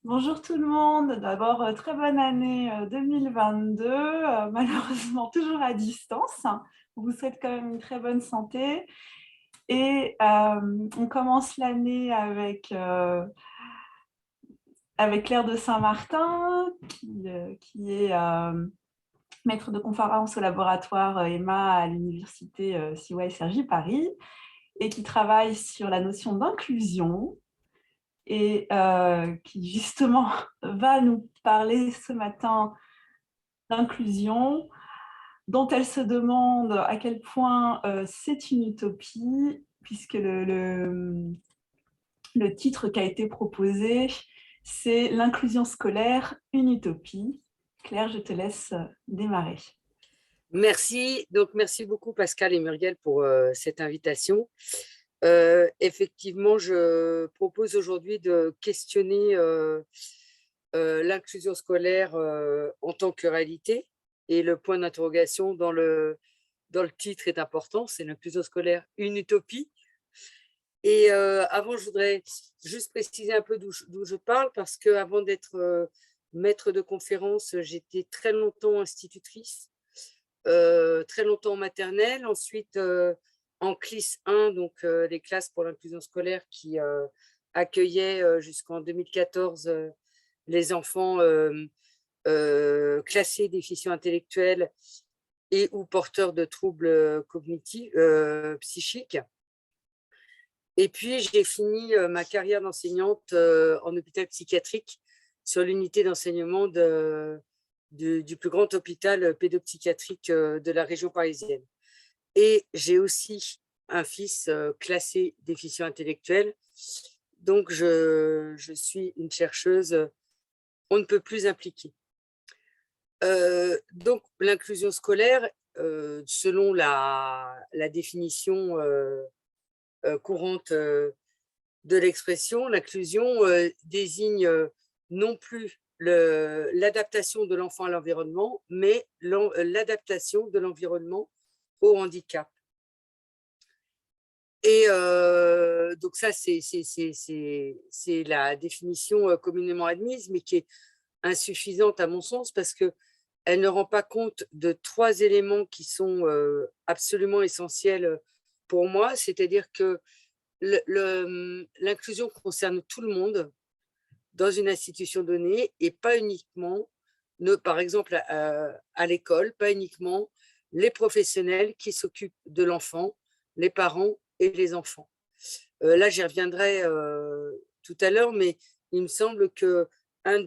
Bonjour tout le monde. D'abord, très bonne année 2022. Malheureusement, toujours à distance. On vous souhaite quand même une très bonne santé. Et on commence l'année avec Claire de Saint-Martin, qui est maître de conférence au laboratoire EMA à l'université CY Paris et qui travaille sur la notion d'inclusion et qui justement va nous parler ce matin d'inclusion, dont elle se demande à quel point c'est une utopie, puisque le titre qui a été proposé, c'est l'inclusion scolaire, une utopie. Claire, je te laisse démarrer. Merci. Donc, merci beaucoup Pascal et Muriel pour cette invitation. Effectivement, je propose aujourd'hui de questionner l'inclusion scolaire en tant que réalité. Et le point d'interrogation dans le titre est important, c'est l'inclusion scolaire, une utopie. Et avant, je voudrais juste préciser un peu d'où je parle, parce qu'avant d'être maître de conférence, j'étais très longtemps institutrice. Très longtemps en maternelle, ensuite en CLIS 1, donc les classes pour l'inclusion scolaire qui accueillaient jusqu'en 2014 les enfants classés déficients intellectuels et ou porteurs de troubles cognitifs, psychiques. Et puis, j'ai fini ma carrière d'enseignante en hôpital psychiatrique sur l'unité d'enseignement du plus grand hôpital pédopsychiatrique de la région parisienne. Et j'ai aussi un fils classé déficient intellectuel. Donc, je suis une chercheuse on ne peut plus impliquée. Donc, l'inclusion scolaire, selon la définition courante de l'expression, l'inclusion désigne non plus l'adaptation de l'enfant à l'environnement, mais l'adaptation de l'environnement au handicap. Et donc ça, c'est la définition communément admise, mais qui est insuffisante à mon sens, parce qu'elle ne rend pas compte de trois éléments qui sont absolument essentiels pour moi, c'est-à-dire que l'inclusion concerne tout le monde dans une institution donnée et pas uniquement, par exemple à l'école, pas uniquement les professionnels qui s'occupent de l'enfant, les parents et les enfants. Là, j'y reviendrai tout à l'heure, mais il me semble que une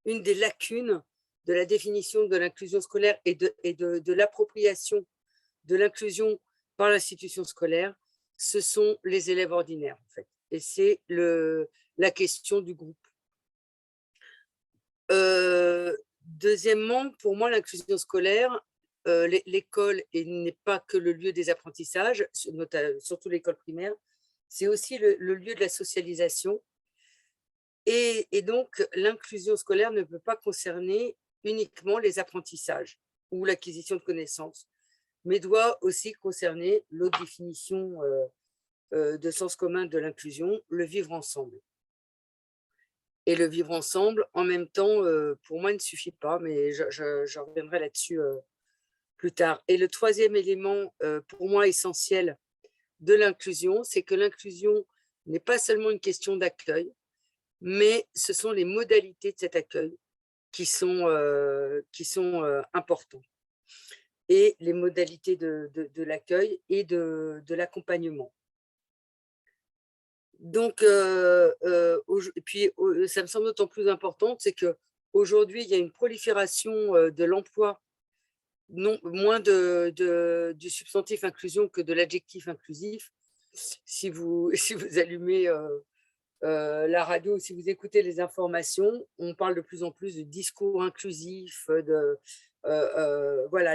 des lacunes de la définition de l'inclusion scolaire et de l'appropriation de l'inclusion par l'institution scolaire, ce sont les élèves ordinaires, en fait. Et c'est la question du groupe. Deuxièmement, pour moi, l'inclusion scolaire, l'école n'est pas que le lieu des apprentissages, surtout l'école primaire, c'est aussi le lieu de la socialisation. Et donc, l'inclusion scolaire ne peut pas concerner uniquement les apprentissages ou l'acquisition de connaissances, mais doit aussi concerner l'autre définition de sens commun de l'inclusion, le vivre ensemble. Et le vivre ensemble, en même temps, pour moi, ne suffit pas, mais je reviendrai là-dessus plus tard. Et le troisième élément, pour moi, essentiel de l'inclusion, c'est que l'inclusion n'est pas seulement une question d'accueil, mais ce sont les modalités de cet accueil qui sont importantes. Et les modalités de l'accueil et de l'accompagnement. Donc, et puis, ça me semble d'autant plus important, c'est qu'aujourd'hui, il y a une prolifération de l'emploi, moins du substantif inclusion que de l'adjectif inclusif. Si vous allumez la radio, si vous écoutez les informations, on parle de plus en plus de discours inclusif, voilà,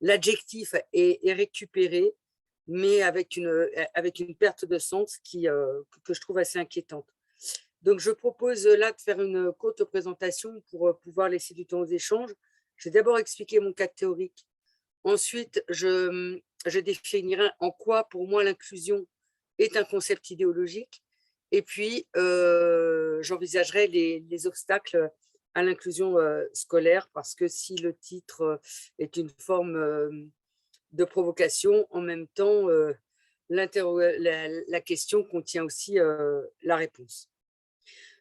l'adjectif est récupéré, mais avec une perte de sens que je trouve assez inquiétante. Donc, je propose là de faire une courte présentation pour pouvoir laisser du temps aux échanges. Je vais d'abord expliquer mon cadre théorique. Ensuite, je définirai en quoi, pour moi, l'inclusion est un concept idéologique. Et puis, j'envisagerai les obstacles à l'inclusion scolaire, parce que si le titre est une forme de provocation, en même temps, la question contient aussi la réponse.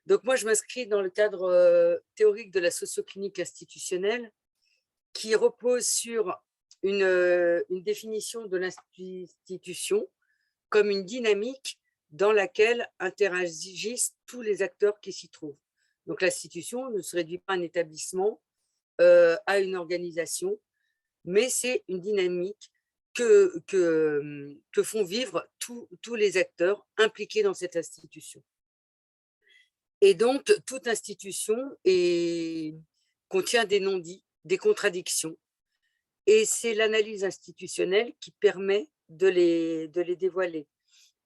Donc moi, je m'inscris dans le cadre théorique de la socioclinique institutionnelle, qui repose sur une définition de l'institution comme une dynamique dans laquelle interagissent tous les acteurs qui s'y trouvent. Donc l'institution ne se réduit pas à un établissement, à une organisation, mais c'est une dynamique que font vivre tous les acteurs impliqués dans cette institution. Et donc, toute institution contient des non-dits, des contradictions, et c'est l'analyse institutionnelle qui permet de les dévoiler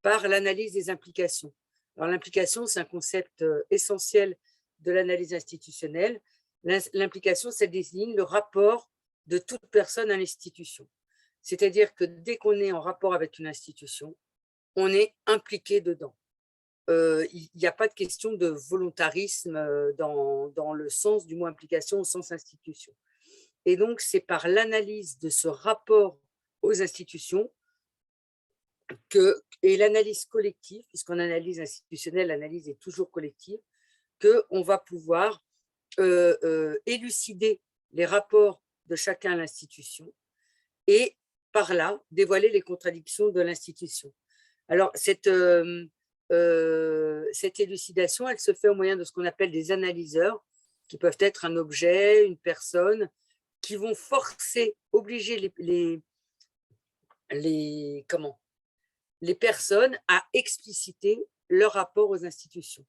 par l'analyse des implications. Alors, l'implication, c'est un concept essentiel de l'analyse institutionnelle. L'implication, ça désigne le rapport de toute personne à l'institution. C'est-à-dire que dès qu'on est en rapport avec une institution, on est impliqué dedans. Il n'y a pas de question de volontarisme dans le sens du mot implication au sens institution. Et donc, c'est par l'analyse de ce rapport aux institutions et l'analyse collective, puisqu'en analyse institutionnelle, l'analyse est toujours collective, qu'on va pouvoir élucider les rapports de chacun à l'institution et par là dévoiler les contradictions de l'institution. Alors, cette élucidation, elle se fait au moyen de ce qu'on appelle des analyseurs, qui peuvent être un objet, une personne, qui vont obliger les personnes à expliciter leur rapport aux institutions.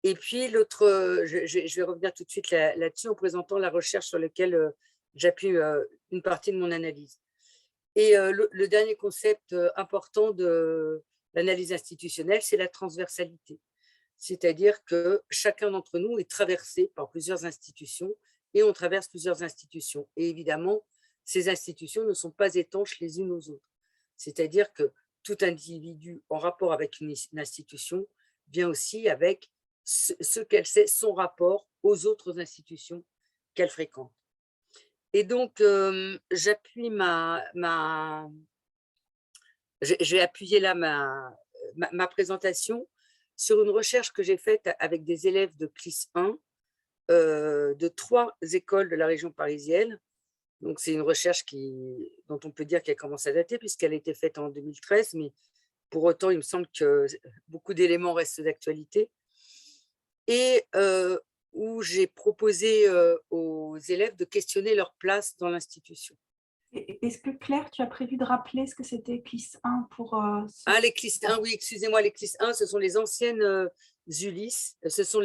Et puis l'autre, je vais revenir tout de suite là-dessus en présentant la recherche sur laquelle j'appuie une partie de mon analyse. Et le dernier concept important de l'analyse institutionnelle, c'est la transversalité. C'est-à-dire que chacun d'entre nous est traversé par plusieurs institutions et on traverse plusieurs institutions. Et évidemment, ces institutions ne sont pas étanches les unes aux autres. C'est-à-dire que tout individu en rapport avec une institution vient aussi avec ce qu'elle sait, son rapport aux autres institutions qu'elle fréquente. Et donc, j'appuie je vais appuyer là ma présentation sur une recherche que j'ai faite avec des élèves de CLIS 1 de 3 écoles de la région parisienne. Donc, c'est une recherche dont on peut dire qu'elle commence à dater puisqu'elle a été faite en 2013, mais pour autant, il me semble que beaucoup d'éléments restent d'actualité. Et où j'ai proposé aux élèves de questionner leur place dans l'institution. Est-ce que Claire, tu as prévu de rappeler ce que c'était CLIS 1 pour… les CLIS 1, oui, excusez-moi, les CLIS 1, ce sont les anciennes ULIS, ce sont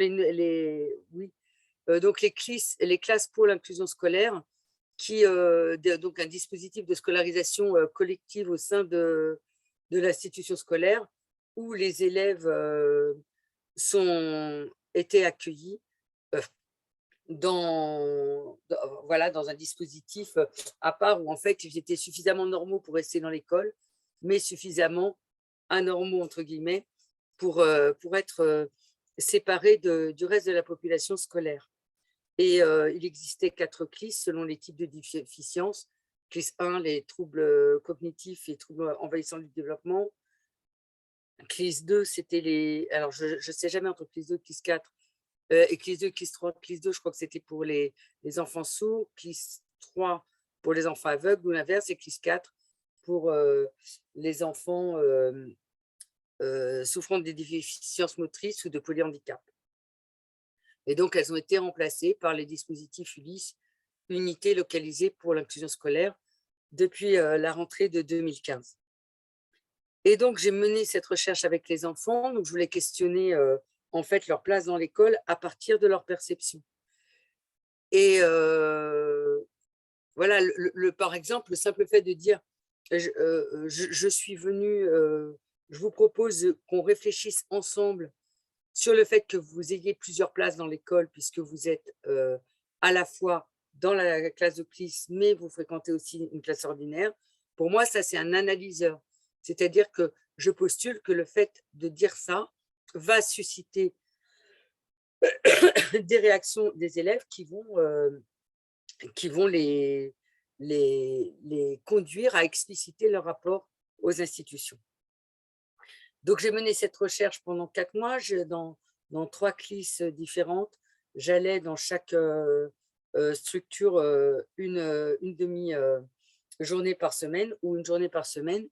donc les CLIS, les classes pour l'inclusion scolaire, donc un dispositif de scolarisation collective au sein de l'institution scolaire où les élèves étaient accueillis dans un dispositif à part où en fait ils étaient suffisamment normaux pour rester dans l'école, mais suffisamment anormaux entre guillemets pour être séparés du reste de la population scolaire. Et il existait 4 CLIS selon les types de déficience. CLIS 1, les troubles cognitifs et troubles envahissants du développement. CLIS 2, c'était les… Alors, je ne sais jamais entre CLIS 2 et CLIS 4. Et CLIS 2, CLIS 3, CLIS 2, je crois que c'était pour les enfants sourds. CLIS 3 pour les enfants aveugles ou l'inverse. Et CLIS 4 pour les enfants souffrant des déficiences motrices ou de polyhandicap. Et donc, elles ont été remplacées par les dispositifs ULIS, unités localisées pour l'inclusion scolaire, depuis la rentrée de 2015. Et donc, j'ai mené cette recherche avec les enfants. Donc, je voulais questionner en fait leur place dans l'école à partir de leur perception. Et voilà, par exemple, le simple fait de dire je suis venue, je vous propose qu'on réfléchisse ensemble sur le fait que vous ayez plusieurs places dans l'école, puisque vous êtes à la fois dans la classe de CLIS, mais vous fréquentez aussi une classe ordinaire. Pour moi, ça, c'est un analyseur. C'est-à-dire que je postule que le fait de dire ça va susciter des réactions des élèves qui vont les conduire à expliciter leur rapport aux institutions. Donc, j'ai mené cette recherche pendant 4 mois, dans 3 classes différentes. J'allais dans chaque structure une demi-journée par semaine ou une journée par semaine.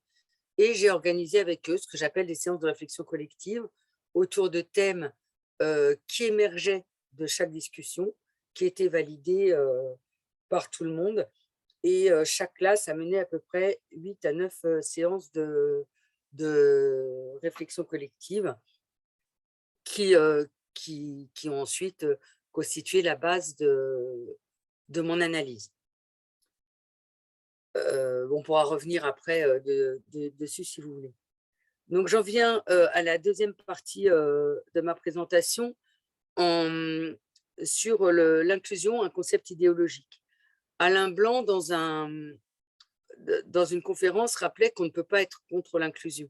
Et j'ai organisé avec eux ce que j'appelle des séances de réflexion collective autour de thèmes qui émergeaient de chaque discussion, qui étaient validés par tout le monde. Et chaque classe a mené à peu près 8 à 9 séances de réflexion collective qui ont ensuite constitué la base de mon analyse. On pourra revenir après dessus si vous voulez. Donc, j'en viens à la deuxième partie de ma présentation sur l'inclusion, un concept idéologique. Alain Blanc, dans une conférence, rappelait qu'on ne peut pas être contre l'inclusion.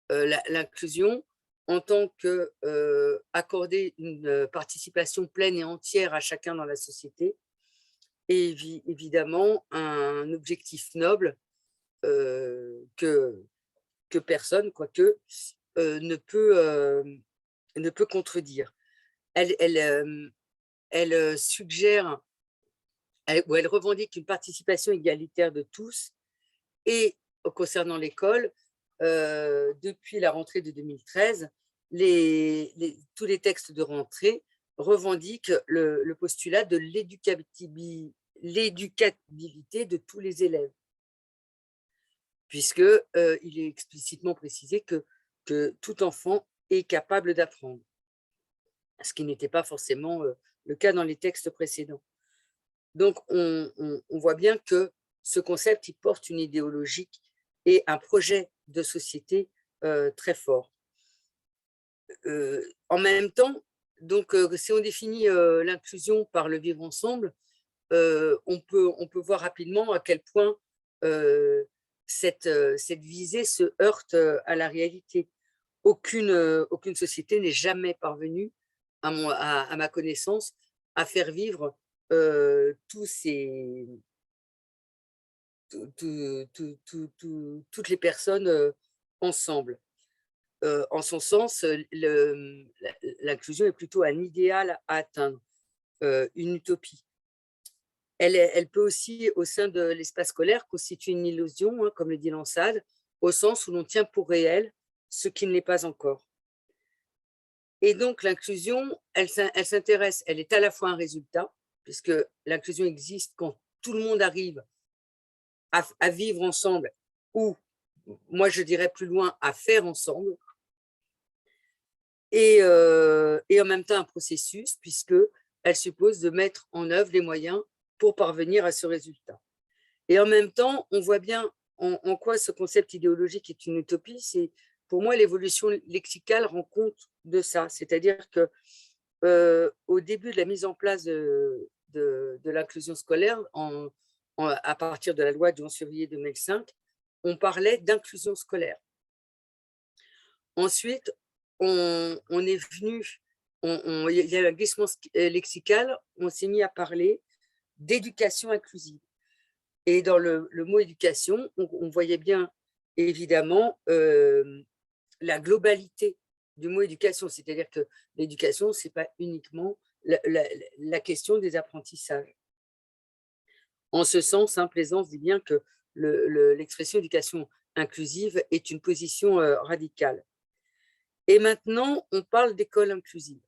L'inclusion, en tant qu'accorder une participation pleine et entière à chacun dans la société, est évidemment un objectif noble que personne, quoique, ne peut contredire. Elle suggère, ou elle revendique une participation égalitaire de tous, et concernant l'école, depuis la rentrée de 2013, tous les textes de rentrée revendiquent le postulat de l'éducabilité de tous les élèves, puisqu'il est explicitement précisé que tout enfant est capable d'apprendre, ce qui n'était pas forcément le cas dans les textes précédents. Donc, on voit bien que ce concept, il porte une idéologie et un projet de société très fort. En même temps, donc, si on définit l'inclusion par le vivre ensemble, on peut voir rapidement à quel point cette visée se heurte à la réalité. Aucune société n'est jamais parvenue, à ma connaissance, à faire vivre toutes les personnes ensemble. En son sens, l'inclusion est plutôt un idéal à atteindre, une utopie. Elle peut aussi, au sein de l'espace scolaire, constituer une illusion, hein, comme le dit Lansade, au sens où l'on tient pour réel ce qui ne l'est pas encore. Et donc, l'inclusion, elle s'intéresse, elle est à la fois un résultat, puisque l'inclusion existe quand tout le monde arrive à vivre ensemble, ou, moi je dirais plus loin, à faire ensemble, et en même temps un processus, puisqu'elle suppose de mettre en œuvre les moyens pour parvenir à ce résultat. Et en même temps, on voit bien en quoi ce concept idéologique est une utopie. C'est, pour moi, l'évolution lexicale rend compte de ça. C'est-à-dire que au début de la mise en place de l'inclusion scolaire, à partir de la loi du 11 février 2005, on parlait d'inclusion scolaire. Ensuite, on est venu, il y a eu un glissement lexical, on s'est mis à parler d'éducation inclusive. Et dans le mot éducation, on voyait bien évidemment la globalité du mot éducation, c'est-à-dire que l'éducation, ce n'est pas uniquement la question des apprentissages. En ce sens, hein, Plaisance dit bien que l'expression éducation inclusive est une position radicale. Et maintenant, on parle d'école inclusive.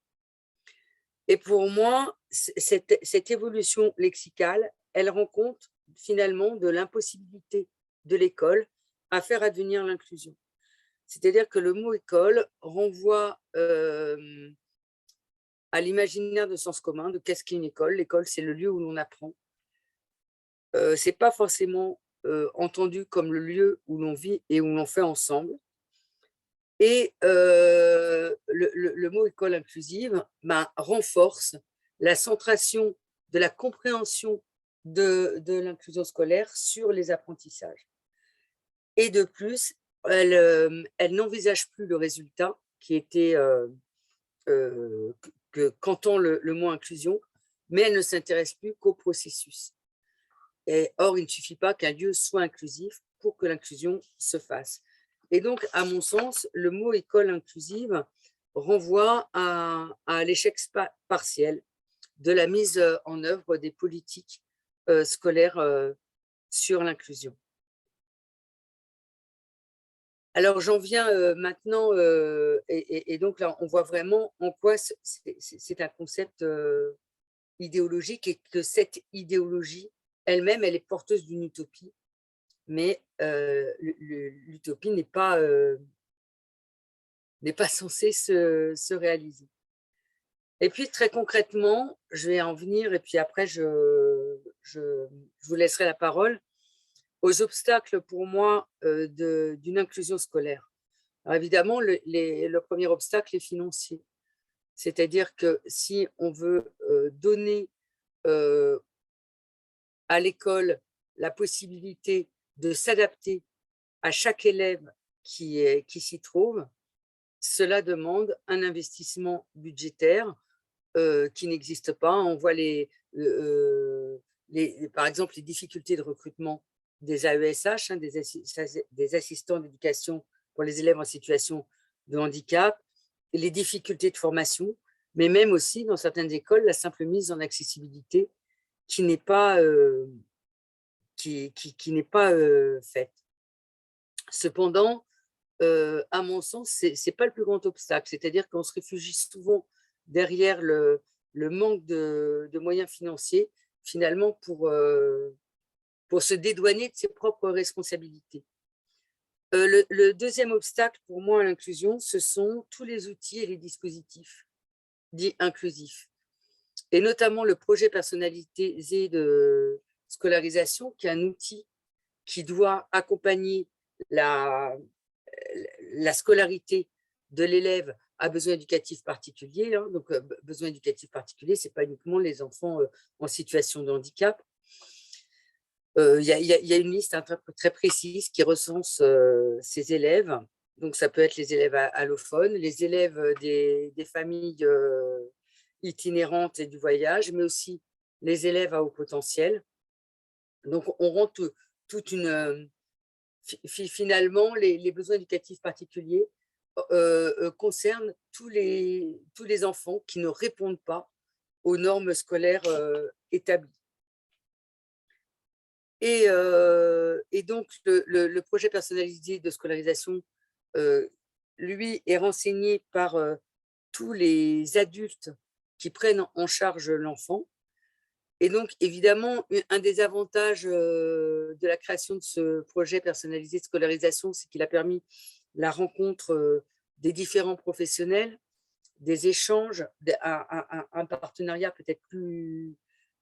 Et pour moi, cette évolution lexicale, elle rend compte finalement de l'impossibilité de l'école à faire advenir l'inclusion. C'est-à-dire que le mot école renvoie à l'imaginaire de sens commun de qu'est-ce qu'est une école. L'école, c'est le lieu où l'on apprend. Ce n'est pas forcément entendu comme le lieu où l'on vit et où l'on fait ensemble. Et le mot école inclusive renforce la centration de la compréhension de l'inclusion scolaire sur les apprentissages. Et de plus, elle n'envisage plus le résultat, qui était qu'entend le mot inclusion, mais elle ne s'intéresse plus qu'au processus. Or, il ne suffit pas qu'un lieu soit inclusif pour que l'inclusion se fasse. Et donc, à mon sens, le mot école inclusive renvoie à l'échec partiel de la mise en œuvre des politiques scolaires sur l'inclusion. Alors, j'en viens maintenant, et donc là, on voit vraiment en quoi c'est un concept idéologique, et que cette idéologie elle-même, elle est porteuse d'une utopie, mais l'utopie n'est pas censée se réaliser. Et puis, très concrètement, je vais en venir, et puis après, je vous laisserai la parole, aux obstacles pour moi d'une inclusion scolaire. Alors évidemment, le premier obstacle est financier. C'est-à-dire que si on veut donner à l'école la possibilité de s'adapter à chaque élève qui s'y trouve, cela demande un investissement budgétaire qui n'existe pas. On voit par exemple les difficultés de recrutement des AESH, hein, des assistants d'éducation pour les élèves en situation de handicap, et les difficultés de formation, mais même aussi dans certaines écoles, la simple mise en accessibilité qui n'est pas, faite. Cependant, à mon sens, ce n'est pas le plus grand obstacle, c'est-à-dire qu'on se réfugie souvent derrière le manque de moyens financiers, finalement, pour se dédouaner de ses propres responsabilités. Le deuxième obstacle pour moi à l'inclusion, ce sont tous les outils et les dispositifs dits inclusifs, et notamment le projet personnalisé de scolarisation, qui est un outil qui doit accompagner la scolarité de l'élève à besoins éducatifs particuliers. Hein. Donc, besoins éducatifs particuliers, ce n'est pas uniquement les enfants en situation de handicap. Il y a une liste très précise qui recense ces élèves. Donc, ça peut être les élèves allophones, les élèves des familles itinérantes et du voyage, mais aussi les élèves à haut potentiel. Donc, on rend toute une… finalement, les besoins éducatifs particuliers concernent tous les enfants qui ne répondent pas aux normes scolaires établies. Et donc, le projet personnalisé de scolarisation, lui, est renseigné par tous les adultes qui prennent en charge l'enfant. Et donc, évidemment, un des avantages de la création de ce projet personnalisé de scolarisation, c'est qu'il a permis la rencontre des différents professionnels, des échanges, un partenariat peut-être plus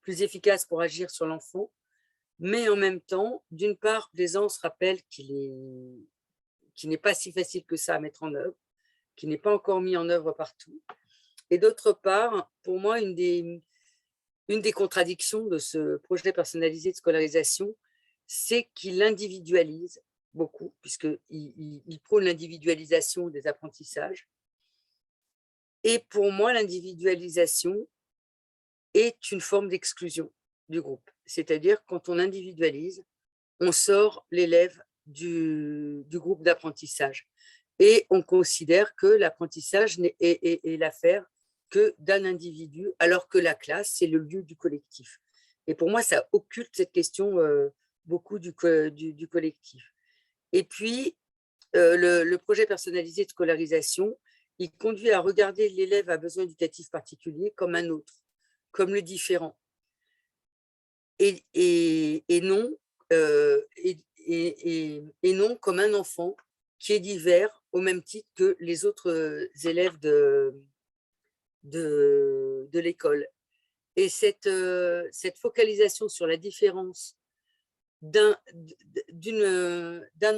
efficace pour agir sur l'enfant. Mais en même temps, d'une part, Plaisance rappelle qu'il n'est pas si facile que ça à mettre en œuvre, qu'il n'est pas encore mis en œuvre partout. Et d'autre part, pour moi, une des contradictions de ce projet personnalisé de scolarisation, c'est qu'il individualise beaucoup, puisqu'il prône l'individualisation des apprentissages. Et pour moi, l'individualisation est une forme d'exclusion du groupe. C'est-à-dire, quand on individualise, on sort l'élève du groupe d'apprentissage. Et on considère que l'apprentissage est l'affaire que d'un individu, alors que la classe, c'est le lieu du collectif. Et pour moi, ça occulte cette question beaucoup du collectif. Et puis, le projet personnalisé de scolarisation, il conduit à regarder l'élève à besoins éducatifs particuliers comme un autre, comme le différent. Et non comme un enfant qui est divers au même titre que les autres élèves de l'école. Et cette focalisation sur la différence d'un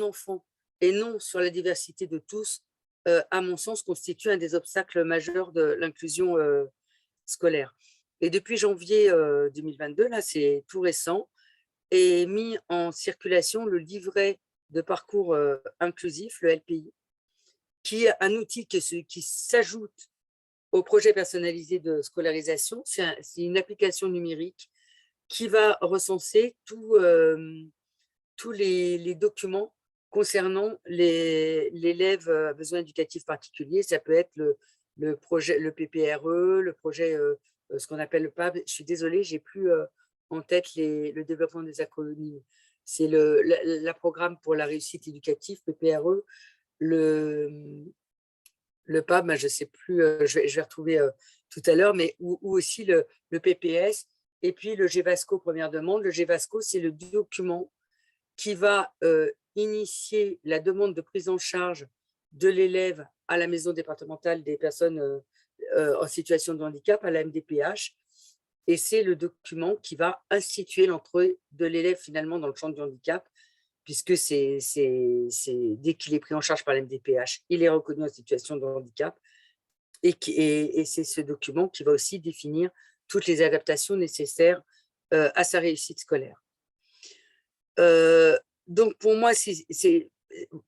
enfant et non sur la diversité de tous, à mon sens, constitue un des obstacles majeurs de l'inclusion scolaire. Et depuis janvier 2022, là c'est tout récent, est mis en circulation le livret de parcours inclusif, le LPI, qui est un outil qui s'ajoute au projet personnalisé de scolarisation. C'est une application numérique qui va recenser tous les documents concernant l'élève à besoins éducatifs particuliers. Ça peut être le projet, le PPRE, le projet, ce qu'on appelle le PAB. Je suis désolée, j'ai plus en tête le développement des acronymes. C'est la programme pour la réussite éducative, PPRE, le PAB, je ne sais plus, je vais retrouver tout à l'heure, mais ou aussi le PPS, et puis le GEVASCO première demande. Le GEVASCO, c'est le document qui va initier la demande de prise en charge de l'élève à la maison départementale des personnes en situation de handicap, à la MDPH. Et c'est le document qui va instituer l'entrée de l'élève finalement dans le champ du handicap, puisque dès qu'il est pris en charge par la MDPH, il est reconnu en situation de handicap. Et c'est ce document qui va aussi définir toutes les adaptations nécessaires à sa réussite scolaire. Donc, pour moi, je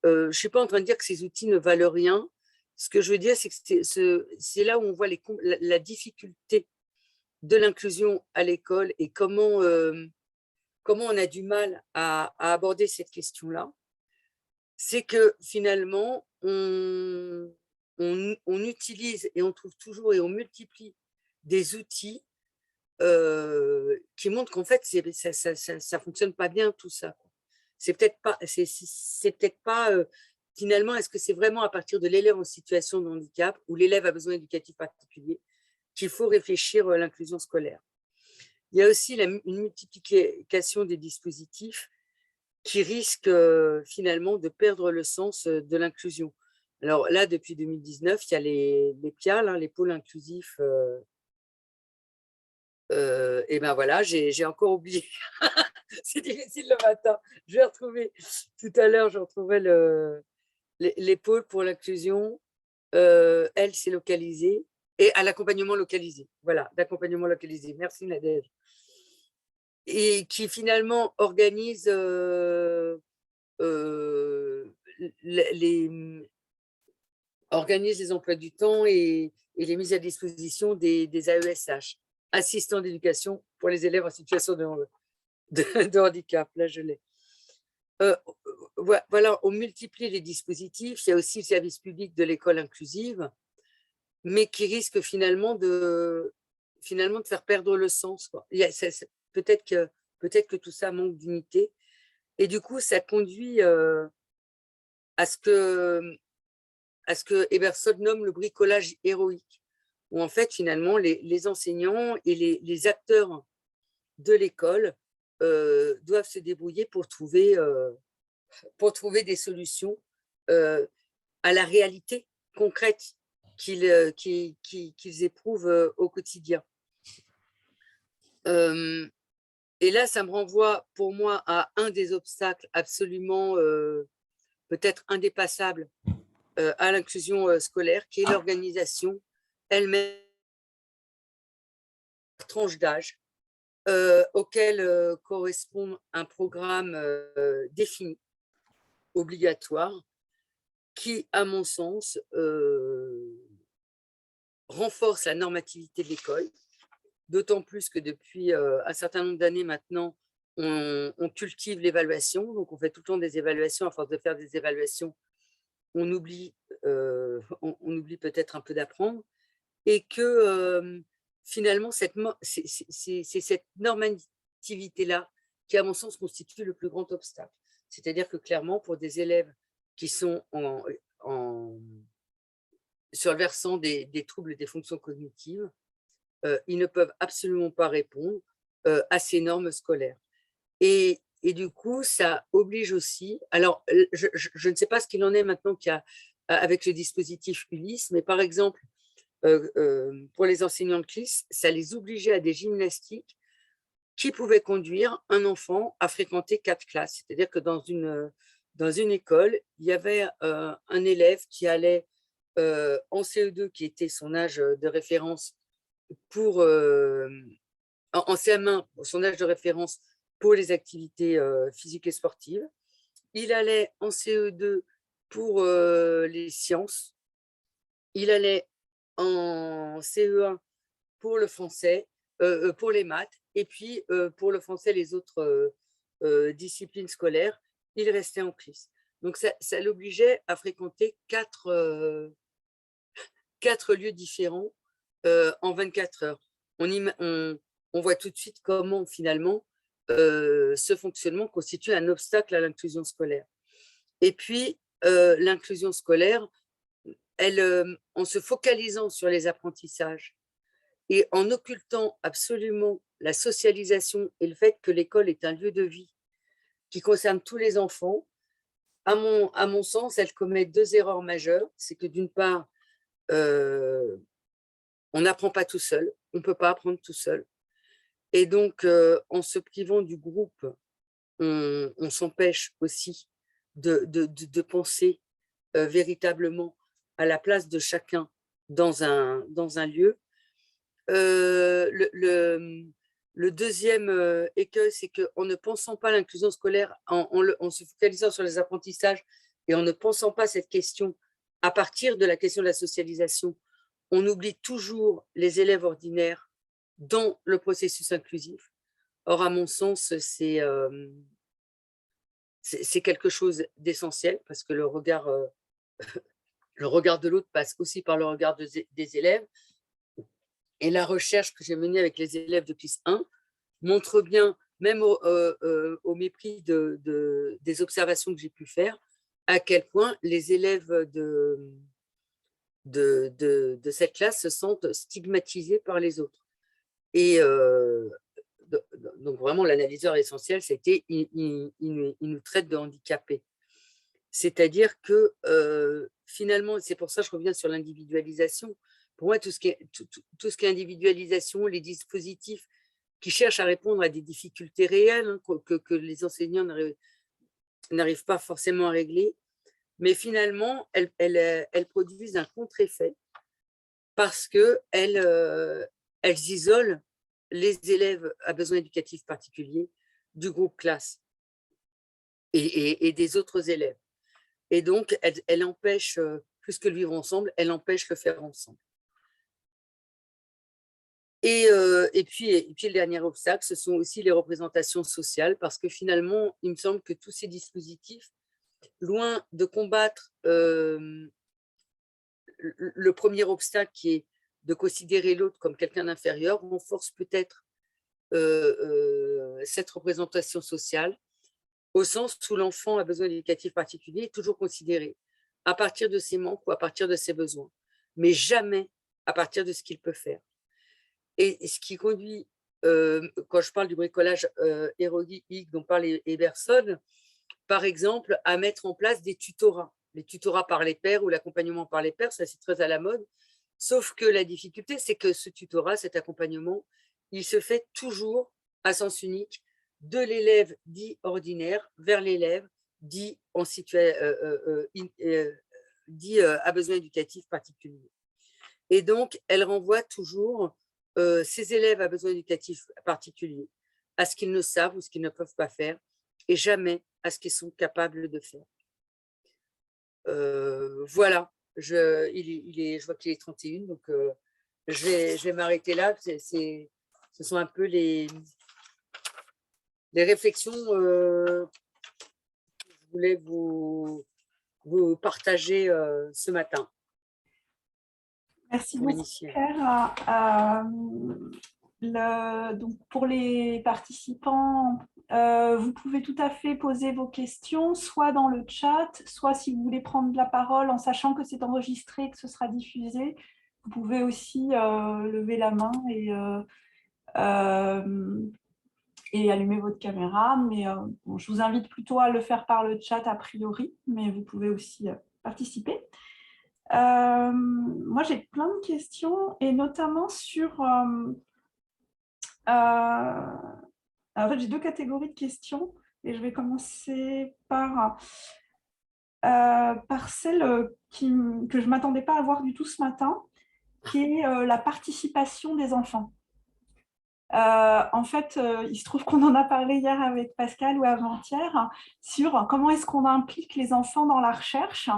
ne suis pas en train de dire que ces outils ne valent rien. Ce que je veux dire, c'est que c'est là où on voit la difficulté de l'inclusion à l'école et comment on a du mal à aborder cette question-là. C'est que finalement, on utilise et on trouve toujours et on multiplie des outils qui montrent qu'en fait, ça fonctionne pas bien tout ça. C'est peut-être pas finalement, est-ce que c'est vraiment à partir de l'élève en situation de handicap ou l'élève à besoin éducatif particulier qu'il faut réfléchir à l'inclusion scolaire. Il y a aussi une multiplication des dispositifs qui risquent finalement de perdre le sens de l'inclusion. Alors là, depuis 2019, il y a les PIAL, les pôles inclusifs. Et ben voilà, j'ai encore oublié. C'est difficile le matin. Je vais retrouver tout à l'heure, je retrouvais les pôles pour l'inclusion. Elle, c'est localisé. Et à l'accompagnement localisé. Voilà, d'accompagnement localisé. Merci Nadège. Et qui finalement organise les emplois du temps et les mises à disposition des AESH, assistants d'éducation pour les élèves en situation de handicap. Là, je l'ai. Voilà, on multiplie les dispositifs. Il y a aussi le service public de l'école inclusive, mais qui risque finalement de faire perdre le sens. Peut-être que tout ça manque d'unité. Et du coup, ça conduit à ce que Eberson nomme le bricolage héroïque, où en fait, finalement, les enseignants et les acteurs de l'école doivent se débrouiller pour trouver des solutions à la réalité concrète qu'ils éprouvent au quotidien. Et là, ça me renvoie pour moi à un des obstacles absolument peut-être indépassables à l'inclusion scolaire, qui est l'organisation elle-même tranche d'âge auquel correspond un programme défini, obligatoire, qui, à mon sens, renforce la normativité de l'école, d'autant plus que depuis un certain nombre d'années maintenant, on cultive l'évaluation, donc on fait tout le temps des évaluations. À force de faire des évaluations, on oublie peut-être un peu d'apprendre, et que finalement, c'est cette normativité-là qui, à mon sens, constitue le plus grand obstacle. C'est-à-dire que clairement, pour des élèves qui sont sur le versant des troubles des fonctions cognitives, ils ne peuvent absolument pas répondre à ces normes scolaires. Et du coup, ça oblige aussi… Alors, je ne sais pas ce qu'il en est maintenant avec le dispositif Ulysse, mais par exemple, pour les enseignants de CLIS, ça les obligeait à des gymnastiques qui pouvaient conduire un enfant à fréquenter 4 classes. C'est-à-dire que dans une école, il y avait un élève qui allait en CE2, qui était son âge de référence en CM1, son âge de référence pour les activités physiques et sportives. Il allait en CE2 pour les sciences. Il allait en CE1 pour le français, pour les maths, et puis pour le français, les autres disciplines scolaires, il restait en CLIS. Donc, ça l'obligeait à fréquenter 4 lieux différents en 24 heures. On voit tout de suite comment, finalement, ce fonctionnement constitue un obstacle à l'inclusion scolaire. Et puis, l'inclusion scolaire, en se focalisant sur les apprentissages et en occultant absolument la socialisation et le fait que l'école est un lieu de vie qui concerne tous les enfants, à mon sens, elle commet 2 erreurs majeures. C'est que d'une part, on n'apprend pas tout seul, on ne peut pas apprendre tout seul. Et donc, en se privant du groupe, on s'empêche aussi de penser véritablement à la place de chacun dans un lieu. Le deuxième écueil, c'est qu'en ne pensant pas à l'inclusion scolaire, en se focalisant sur les apprentissages et en ne pensant pas cette question à partir de la question de la socialisation, on oublie toujours les élèves ordinaires dans le processus inclusif. Or, à mon sens, c'est quelque chose d'essentiel parce que le regard de l'autre passe aussi par le regard des élèves. Et la recherche que j'ai menée avec les élèves de CLIS 1 montre bien, même au mépris des observations que j'ai pu faire, à quel point les élèves de cette classe se sentent stigmatisés par les autres. Et donc vraiment, l'analyseur essentiel, c'était il nous traite de handicapés. C'est-à-dire que finalement, c'est pour ça que je reviens sur l'individualisation. Pour moi, tout ce qui est individualisation, les dispositifs qui cherchent à répondre à des difficultés réelles que les enseignants n'arrivent pas forcément à régler, mais finalement, elles produisent un contre-effet parce qu'elles isolent les élèves à besoins éducatifs particuliers du groupe classe et des autres élèves. Et donc, elle empêche, plus que le vivre ensemble, elle empêche le faire ensemble. Et puis, le dernier obstacle, ce sont aussi les représentations sociales, parce que finalement, il me semble que tous ces dispositifs, loin de combattre le premier obstacle qui est de considérer l'autre comme quelqu'un d'inférieur, renforcent peut-être cette représentation sociale, au sens où l'enfant a besoin éducatif particulier est toujours considéré à partir de ses manques ou à partir de ses besoins, mais jamais à partir de ce qu'il peut faire. Et ce qui conduit, quand je parle du bricolage héroïque dont parle Eberson, par exemple, à mettre en place des tutorats. Les tutorats par les pairs ou l'accompagnement par les pairs, ça c'est très à la mode. Sauf que la difficulté, c'est que ce tutorat, cet accompagnement, il se fait toujours à sens unique de l'élève dit ordinaire vers l'élève dit à besoin éducatif particulier. Et donc, elle renvoie toujours ces élèves à besoins éducatifs particuliers à ce qu'ils ne savent ou ce qu'ils ne peuvent pas faire et jamais à ce qu'ils sont capables de faire. Voilà, je vois qu'il est 31, donc je vais m'arrêter là. Ce sont un peu les réflexions que je voulais vous partager ce matin. Merci beaucoup, Claire. Donc pour les participants, vous pouvez tout à fait poser vos questions, soit dans le chat, soit si vous voulez prendre la parole en sachant que c'est enregistré, que ce sera diffusé. Vous pouvez aussi lever la main et allumer votre caméra. Mais bon, je vous invite plutôt à le faire par le chat a priori, mais vous pouvez aussi participer. Moi, j'ai plein de questions, et notamment sur... en fait, j'ai 2 catégories de questions, et je vais commencer par celle que je ne m'attendais pas à voir du tout ce matin, qui est la participation des enfants. En fait, il se trouve qu'on en a parlé hier avec Pascal ou avant-hier sur comment est-ce qu'on implique les enfants dans la recherche.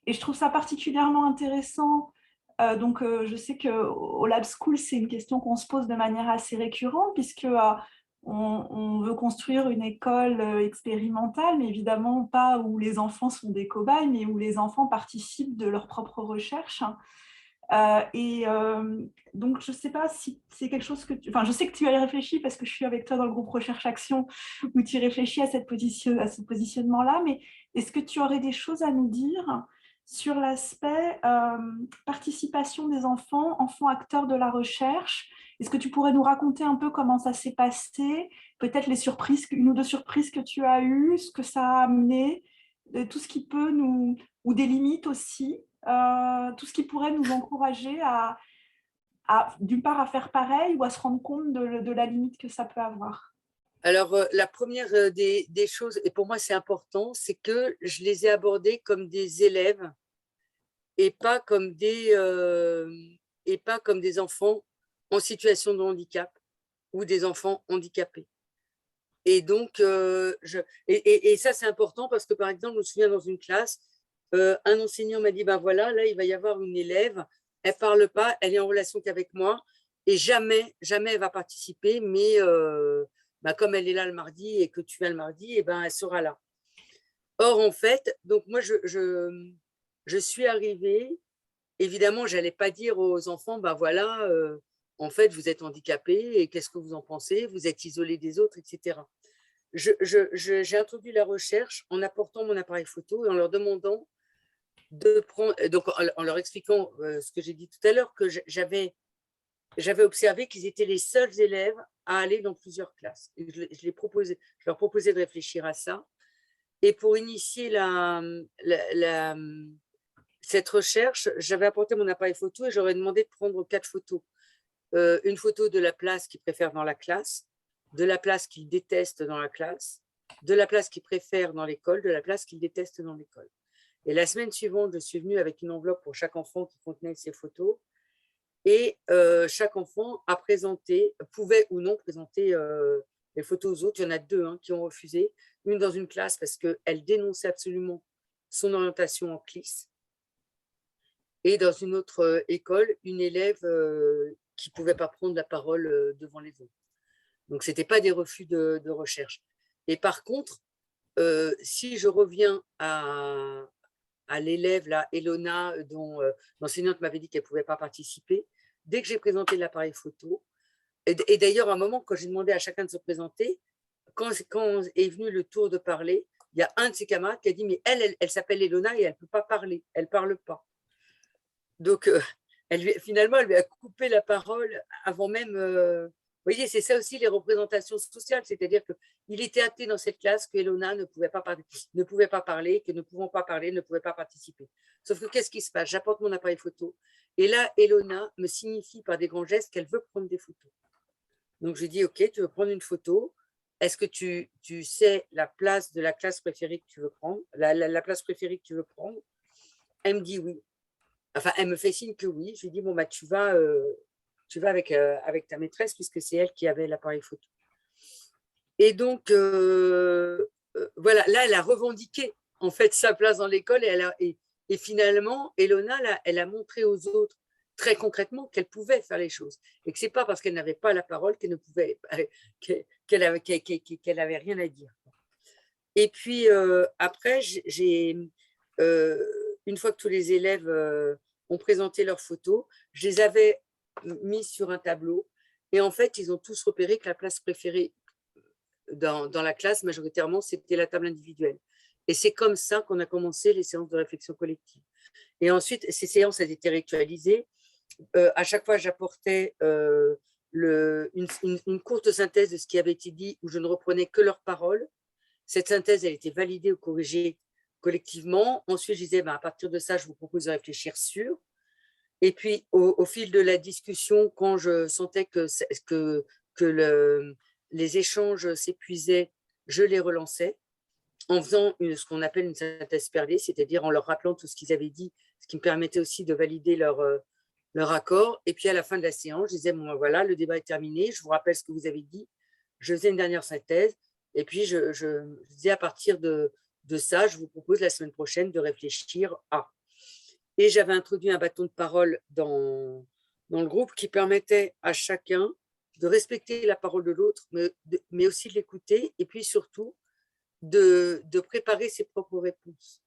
Et je trouve ça particulièrement intéressant. Donc, je sais qu'au Lab School, c'est une question qu'on se pose de manière assez récurrente, puisque on veut construire une école expérimentale, mais évidemment pas où les enfants sont des cobayes, mais où les enfants participent de leur propre recherche. Donc, je ne sais pas si c'est quelque chose que tu... Enfin, je sais que tu y as réfléchi parce que je suis avec toi dans le groupe Recherche Action où tu réfléchis à à ce positionnement-là, mais est-ce que tu aurais des choses à nous dire sur l'aspect participation des enfants, enfants acteurs de la recherche? Est-ce que tu pourrais nous raconter un peu comment ça s'est passé, peut-être les surprises, une ou deux surprises que tu as eues, ce que ça a amené, tout ce qui peut nous... ou des limites aussi, tout ce qui pourrait nous encourager d'une part, à faire pareil ou à se rendre compte de la limite que ça peut avoir. Alors, la première des choses, et pour moi c'est important, c'est que je les ai abordés comme des élèves et pas comme des enfants en situation de handicap ou des enfants handicapés. Et donc, et ça c'est important parce que par exemple, je me souviens dans une classe, un enseignant m'a dit, ben voilà, là il va y avoir une élève, elle ne parle pas, elle est en relation qu'avec moi et jamais, jamais elle va participer, mais ben, comme elle est là le mardi et que tu viens le mardi, et ben elle sera là. Or, en fait, donc moi, je suis arrivée, évidemment, je n'allais pas dire aux enfants, ben voilà, en fait, vous êtes handicapés et qu'est-ce que vous en pensez? Vous êtes isolés des autres, etc. J'ai introduit la recherche en apportant mon appareil photo et en leur demandant de prendre, donc en leur expliquant ce que j'ai dit tout à l'heure, que j'avais observé qu'ils étaient les seuls élèves à aller dans plusieurs classes. Et je leur proposais de réfléchir à ça. Et pour initier cette recherche, j'avais apporté mon appareil photo et j'aurais demandé de prendre 4 photos. Une photo de la place qu'ils préfèrent dans la classe, de la place qu'ils détestent dans la classe, de la place qu'ils préfèrent dans l'école, de la place qu'ils détestent dans l'école. Et la semaine suivante, je suis venue avec une enveloppe pour chaque enfant qui contenait ces photos. Et chaque enfant a présenté, pouvait ou non présenter les photos aux autres. Il y en a 2 qui ont refusé. Une dans une classe parce qu'elle dénonçait absolument son orientation en CLIS. Et dans une autre école, une élève qui ne pouvait pas prendre la parole devant les autres. Donc, ce n'était pas des refus de recherche. Et par contre, si je reviens à l'élève, là, Elona, dont l'enseignante m'avait dit qu'elle ne pouvait pas participer, dès que j'ai présenté l'appareil photo, et d'ailleurs, à un moment, quand j'ai demandé à chacun de se présenter, quand est venu le tour de parler, il y a un de ses camarades qui a dit, mais elle s'appelle Elona et elle ne peut pas parler, elle ne parle pas. Donc, finalement, elle lui a coupé la parole avant même... vous voyez, c'est ça aussi les représentations sociales, c'est-à-dire qu'il était acté dans cette classe que Elona ne pouvait pas parler, que ne pouvant pas parler, ne pouvait pas participer. Sauf que qu'est-ce qui se passe? J'apporte mon appareil photo et là, Elona me signifie par des grands gestes qu'elle veut prendre des photos. Donc, je dis, OK, tu veux prendre une photo? Est-ce que tu sais la place de la classe préférée que tu veux prendre, la place préférée que tu veux prendre? Elle me dit oui. Enfin, elle me fait signe que oui. Je lui dis, bon, bah, tu vas avec ta maîtresse puisque c'est elle qui avait l'appareil photo. Et donc, voilà, là, elle a revendiqué en fait sa place dans l'école et finalement, Elona, là, elle a montré aux autres très concrètement qu'elle pouvait faire les choses et que c'est pas parce qu'elle n'avait pas la parole qu'elle ne pouvait, qu'elle avait rien à dire. Et puis après, une fois que tous les élèves ont présenté leurs photos, je les avais mis sur un tableau et en fait, ils ont tous repéré que la place préférée dans la classe, majoritairement, c'était la table individuelle. Et c'est comme ça qu'on a commencé les séances de réflexion collective. Et ensuite, ces séances, elles étaient ritualisées. À chaque fois, j'apportais une courte synthèse de ce qui avait été dit où je ne reprenais que leurs paroles. Cette synthèse, elle était validée ou corrigée collectivement. Ensuite, je disais, à partir de ça, je vous propose de réfléchir sur. Et puis, au fil de la discussion, quand je sentais que les échanges s'épuisaient, je les relançais en faisant ce qu'on appelle une synthèse perlée, c'est-à-dire en leur rappelant tout ce qu'ils avaient dit, ce qui me permettait aussi de valider leur leur accord. Et puis, à la fin de la séance, je disais, bon, voilà, le débat est terminé. Je vous rappelle ce que vous avez dit. Je faisais une dernière synthèse. Et puis, je disais, à partir de ça, je vous propose la semaine prochaine de réfléchir à. Et j'avais introduit un bâton de parole dans le groupe qui permettait à chacun de respecter la parole de l'autre, mais aussi de l'écouter, et puis surtout de préparer ses propres réponses.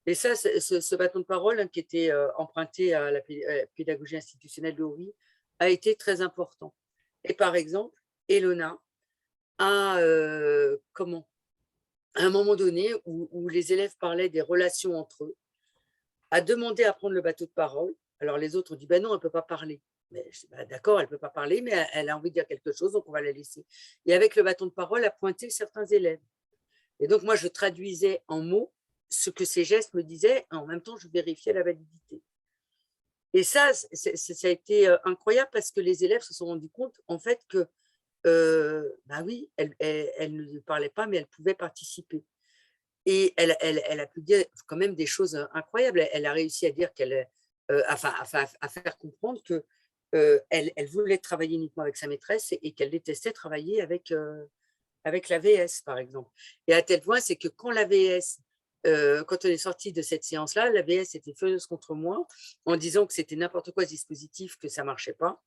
Et ça, ce bâton de parole, hein, qui était emprunté à la pédagogie institutionnelle de Horry, a été très important. Et par exemple, Elona a, à un moment donné où les élèves parlaient des relations entre eux, a demandé à prendre le bateau de parole. Alors les autres ont dit, ben non, elle ne peut pas parler. Mais je dis, ben d'accord, elle ne peut pas parler, mais elle a envie de dire quelque chose, donc on va la laisser. Et avec le bâton de parole, elle a pointé certains élèves. Et donc moi, je traduisais en mots ce que ces gestes me disaient, en même temps, je vérifiais la validité. Et ça a été incroyable parce que les élèves se sont rendus compte, en fait, que, ben oui, elle ne parlait pas, mais elle pouvait participer. Et elle a pu dire quand même des choses incroyables. Elle a réussi à dire qu'elle, à faire comprendre que elle voulait travailler uniquement avec sa maîtresse et qu'elle détestait travailler avec la VS, par exemple. Et à tel point, c'est que quand la VS, quand on est sorti de cette séance-là, la VS était furieuse contre moi en disant que c'était n'importe quoi ce dispositif, que ça ne marchait pas,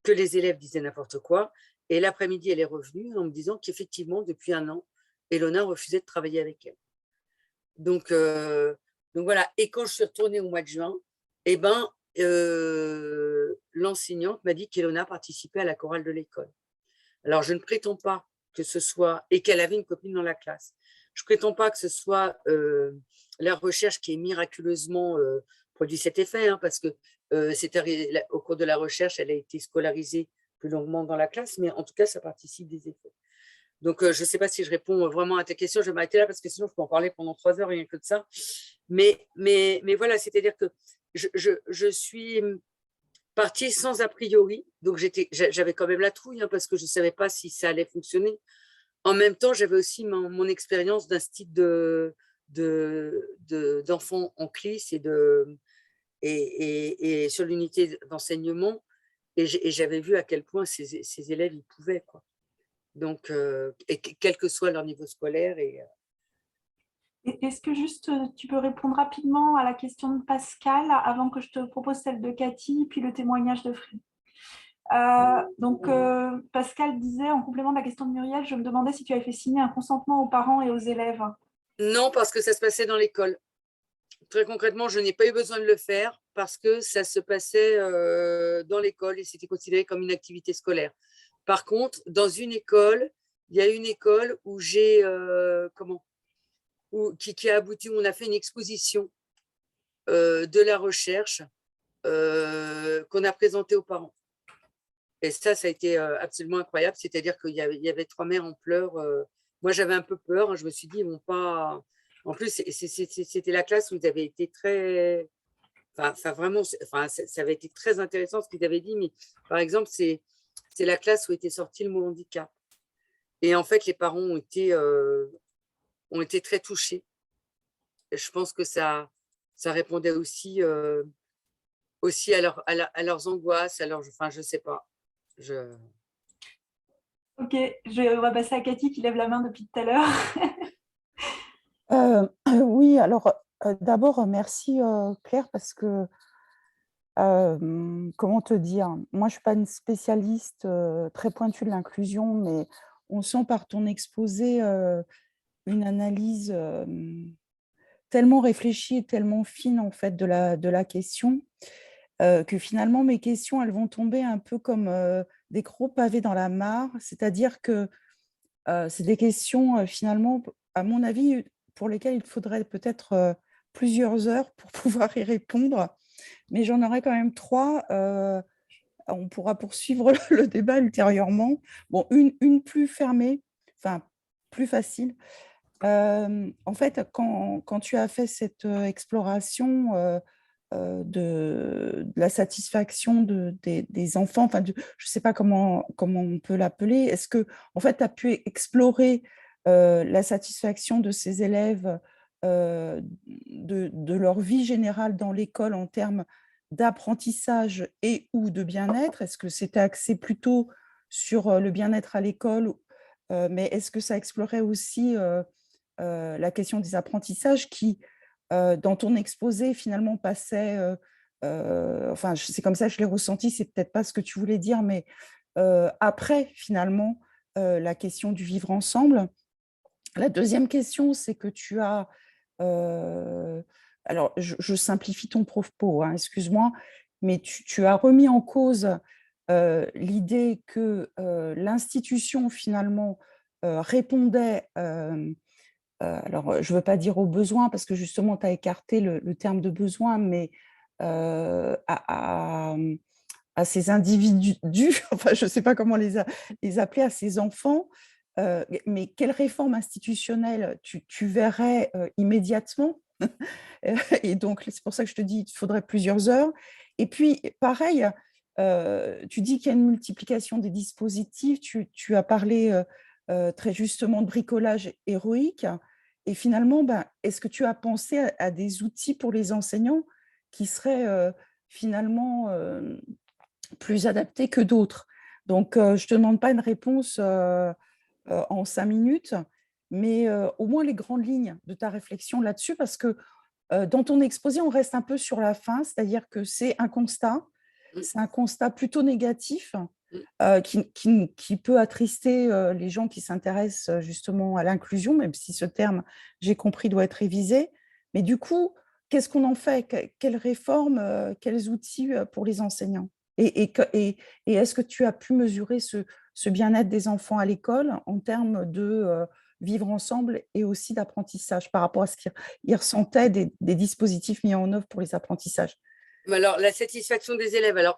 que les élèves disaient n'importe quoi. Et l'après-midi, elle est revenue en me disant qu'effectivement, depuis 1 an, Elona refusait de travailler avec elle. Donc voilà. Et quand je suis retournée au mois de juin, eh ben, l'enseignante m'a dit qu'Elona participait à la chorale de l'école. Alors, je ne prétends pas que ce soit, et qu'elle avait une copine dans la classe, je ne prétends pas que ce soit la recherche qui est miraculeusement produit cet effet, hein, parce que au cours de la recherche, elle a été scolarisée plus longuement dans la classe, mais en tout cas, ça participe des effets. Donc, je ne sais pas si je réponds vraiment à ta question, je vais m'arrêter là parce que sinon, je peux en parler pendant 3 heures, rien que de ça. Mais voilà, c'est-à-dire que je suis partie sans a priori, donc j'avais quand même la trouille, hein, parce que je ne savais pas si ça allait fonctionner. En même temps, j'avais aussi mon expérience d'un style d'enfants en CLIS et sur l'unité d'enseignement, et j'avais vu à quel point ces élèves ils pouvaient, quoi. Donc, et quel que soit leur niveau scolaire. Est-ce que juste tu peux répondre rapidement à la question de Pascal avant que je te propose celle de Cathy, puis le témoignage de Fred? Pascal disait, en complément de la question de Muriel, je me demandais si tu avais fait signer un consentement aux parents et aux élèves. Non, parce que ça se passait dans l'école. Très concrètement, je n'ai pas eu besoin de le faire parce que ça se passait dans l'école et c'était considéré comme une activité scolaire. Par contre, dans une école, il y a une école où j'ai qui a abouti, où on a fait une exposition de la recherche qu'on a présentée aux parents. Et ça a été absolument incroyable. C'est-à-dire qu'il y avait 3 mères en pleurs. Moi, j'avais un peu peur. Je me suis dit, ils vont pas. En plus, c'était la classe où ils avaient été très. Enfin, vraiment, ça avait été très intéressant ce qu'ils avaient dit. Mais par exemple, c'est la classe où était sorti le mot handicap. Et en fait, les parents ont été très touchés. Et je pense que ça répondait aussi à leurs angoisses, enfin, je sais pas. Ok, on va passer à Cathy qui lève la main depuis tout à l'heure. Oui, alors d'abord, merci Claire, parce que, comment te dire, moi je ne suis pas une spécialiste très pointue de l'inclusion, mais on sent par ton exposé une analyse tellement réfléchie et tellement fine en fait de la question, que finalement mes questions, elles vont tomber un peu comme des gros pavés dans la mare, c'est-à-dire que c'est des questions finalement, à mon avis, pour lesquelles il faudrait peut-être plusieurs heures pour pouvoir y répondre, mais j'en aurai quand même 3. On pourra poursuivre le débat ultérieurement. Bon, une plus fermée, enfin plus facile. En fait, quand tu as fait cette exploration de la satisfaction des enfants, enfin, je ne sais pas comment on peut l'appeler, est-ce que en fait, tu as pu explorer la satisfaction de ces élèves de leur vie générale dans l'école en termes d'apprentissage et ou de bien-être? Est-ce que c'était axé plutôt sur le bien-être à l'école, mais est-ce que ça explorait aussi la question des apprentissages qui, dans ton exposé, finalement, passait, enfin, c'est comme ça que je l'ai ressenti, c'est peut-être pas ce que tu voulais dire, mais après, finalement, la question du vivre ensemble. La deuxième question, c'est que tu as, alors je simplifie ton propos, hein, excuse-moi, mais tu as remis en cause, l'idée que, l'institution finalement, répondait, alors, je ne veux pas dire aux besoins parce que justement tu as écarté le terme de besoin, mais, à ces individus, enfin je ne sais pas comment les appeler, à ces enfants, mais quelle réforme institutionnelle tu verrais, immédiatement? Et donc c'est pour ça que je te dis, il faudrait plusieurs heures. Et puis pareil, tu dis qu'il y a une multiplication des dispositifs, tu as parlé, très justement de bricolage héroïque et finalement, ben, est-ce que tu as pensé à des outils pour les enseignants qui seraient, finalement, plus adaptés que d'autres? Donc je ne te demande pas une réponse, en 5 minutes, mais au moins les grandes lignes de ta réflexion là-dessus parce que, dans ton exposé, on reste un peu sur la fin, c'est-à-dire que Mm, c'est un constat plutôt négatif, mm. qui peut attrister, les gens qui s'intéressent, justement à l'inclusion, même si ce terme, j'ai compris, doit être révisé. Mais du coup, qu'est-ce qu'on en fait? Quelles réformes, quels outils, pour les enseignants? Et est-ce que tu as pu mesurer ce bien-être des enfants à l'école en termes de, vivre ensemble et aussi d'apprentissage par rapport à ce qu'ils ressentaient des dispositifs mis en œuvre pour les apprentissages? Mais alors, la satisfaction des élèves, alors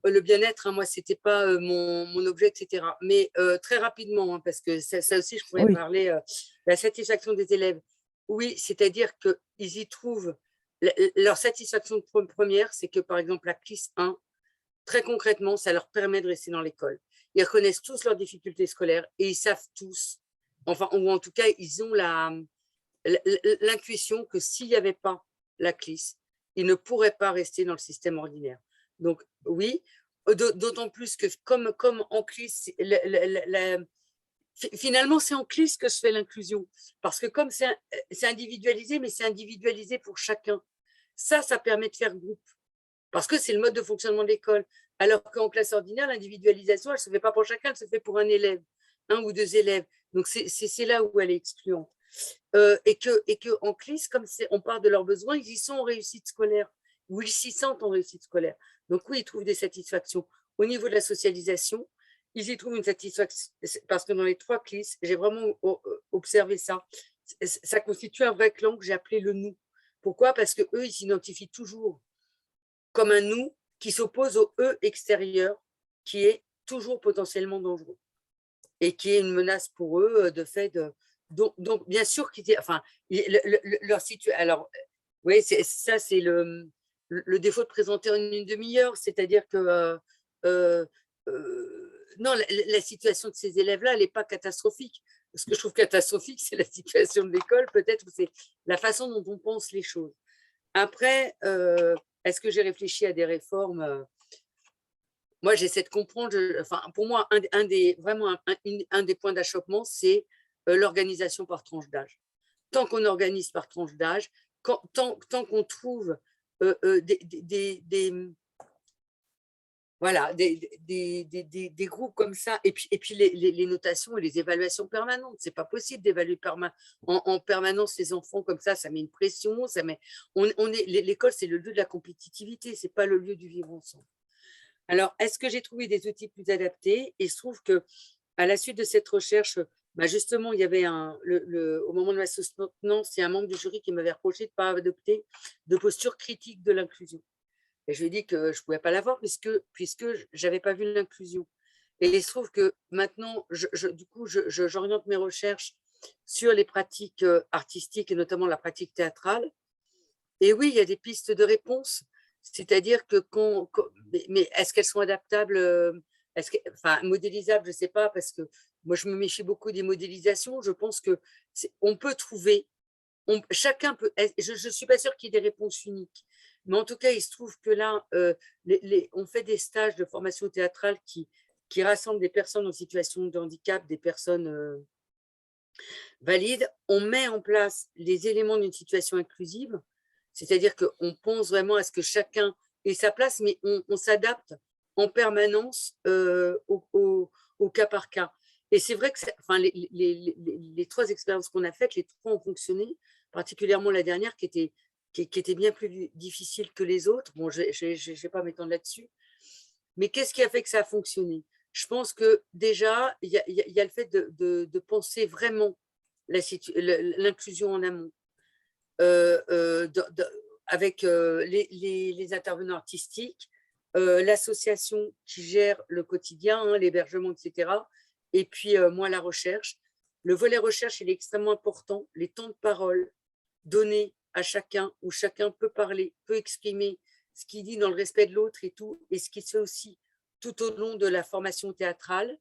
le bien-être, hein, moi, c'était pas mon objet, etc. Mais très rapidement, hein, parce que ça aussi, je pourrais Oui. parler, la satisfaction des élèves. Oui, c'est-à-dire qu'ils y trouvent leur satisfaction première, c'est que, par exemple, la CLIS 1, très concrètement, ça leur permet de rester dans l'école. Ils reconnaissent tous leurs difficultés scolaires et ils savent tous, enfin, ou en tout cas, ils ont l'intuition que s'il n'y avait pas la CLIS, ils ne pourraient pas rester dans le système ordinaire. Donc, oui, d'autant plus que comme en CLIS, finalement, c'est en CLIS que se fait l'inclusion. Parce que comme c'est individualisé, mais c'est individualisé pour chacun. Ça permet de faire groupe. Parce que c'est le mode de fonctionnement de l'école. Alors qu'en classe ordinaire, l'individualisation, elle ne se fait pas pour chacun, elle se fait pour un élève, un ou deux élèves. Donc, c'est là où elle est excluante. Et que en CLIS, comme on part de leurs besoins, ils y sont en réussite scolaire, ou ils s'y sentent en réussite scolaire. Donc oui, ils trouvent des satisfactions. Au niveau de la socialisation, ils y trouvent une satisfaction, parce que dans les 3 CLIS, j'ai vraiment observé ça. Ça constitue un vrai clan que j'ai appelé le nous. Pourquoi? Parce qu'eux, ils s'identifient toujours comme un nous qui s'oppose au eux extérieur, qui est toujours potentiellement dangereux et qui est une menace pour eux de fait de. Donc bien sûr, enfin, leur situation. Alors, oui, ça, c'est le défaut de présenter en une demi-heure, c'est-à-dire que non, la situation de ces élèves-là, elle n'est pas catastrophique. Ce que je trouve catastrophique, c'est la situation de l'école, peut-être, c'est la façon dont on pense les choses. Après, est-ce que j'ai réfléchi à des réformes? Moi, j'essaie de comprendre. Enfin, pour moi, vraiment un des points d'achoppement, c'est l'organisation par tranche d'âge. Tant qu'on organise par tranche d'âge, tant qu'on trouve voilà, des groupes comme ça, et puis les notations et les évaluations permanentes, c'est pas possible d'évaluer en permanence les enfants comme ça met une pression, l'école, c'est le lieu de la compétitivité, c'est pas le lieu du vivre ensemble. Alors, est-ce que j'ai trouvé des outils plus adaptés? Il se trouve que à la suite de cette recherche, bah justement, il y avait au moment de ma soutenance, il y a un membre du jury qui m'avait reproché de ne pas adopter de posture critique de l'inclusion. Et je lui ai dit que je ne pouvais pas l'avoir puisque je n'avais pas vu l'inclusion. Et il se trouve que maintenant, du coup, j'oriente mes recherches sur les pratiques artistiques et notamment la pratique théâtrale. Et oui, il y a des pistes de réponse. C'est-à-dire que mais est-ce qu'elles sont adaptables, enfin, modélisables, je ne sais pas, parce que moi, je me méfie beaucoup des modélisations. Je pense qu'on peut trouver, chacun peut, je ne suis pas sûre qu'il y ait des réponses uniques, Mais en tout cas, il se trouve que là, on fait des stages de formation théâtrale qui rassemblent des personnes en situation de handicap, des personnes valides. On met en place les éléments d'une situation inclusive, c'est-à-dire qu'on pense vraiment à ce que chacun ait sa place, mais on s'adapte en permanence au cas par cas. Et c'est vrai que les 3 expériences qu'on a faites, les 3 ont fonctionné, particulièrement la dernière qui était bien plus difficile que les autres. Bon, je ne vais pas m'étendre là-dessus. Mais qu'est-ce qui a fait que ça a fonctionné? Je pense que déjà, il y a le fait de penser vraiment l'inclusion en amont, avec les intervenants artistiques, l'association qui gère le quotidien, hein, l'hébergement, etc. Et puis, moi, la recherche. Le volet recherche, il est extrêmement important. Les temps de parole donnés à chacun, où chacun peut parler, peut exprimer ce qu'il dit dans le respect de l'autre et tout, et ce qui se fait aussi tout au long de la formation théâtrale.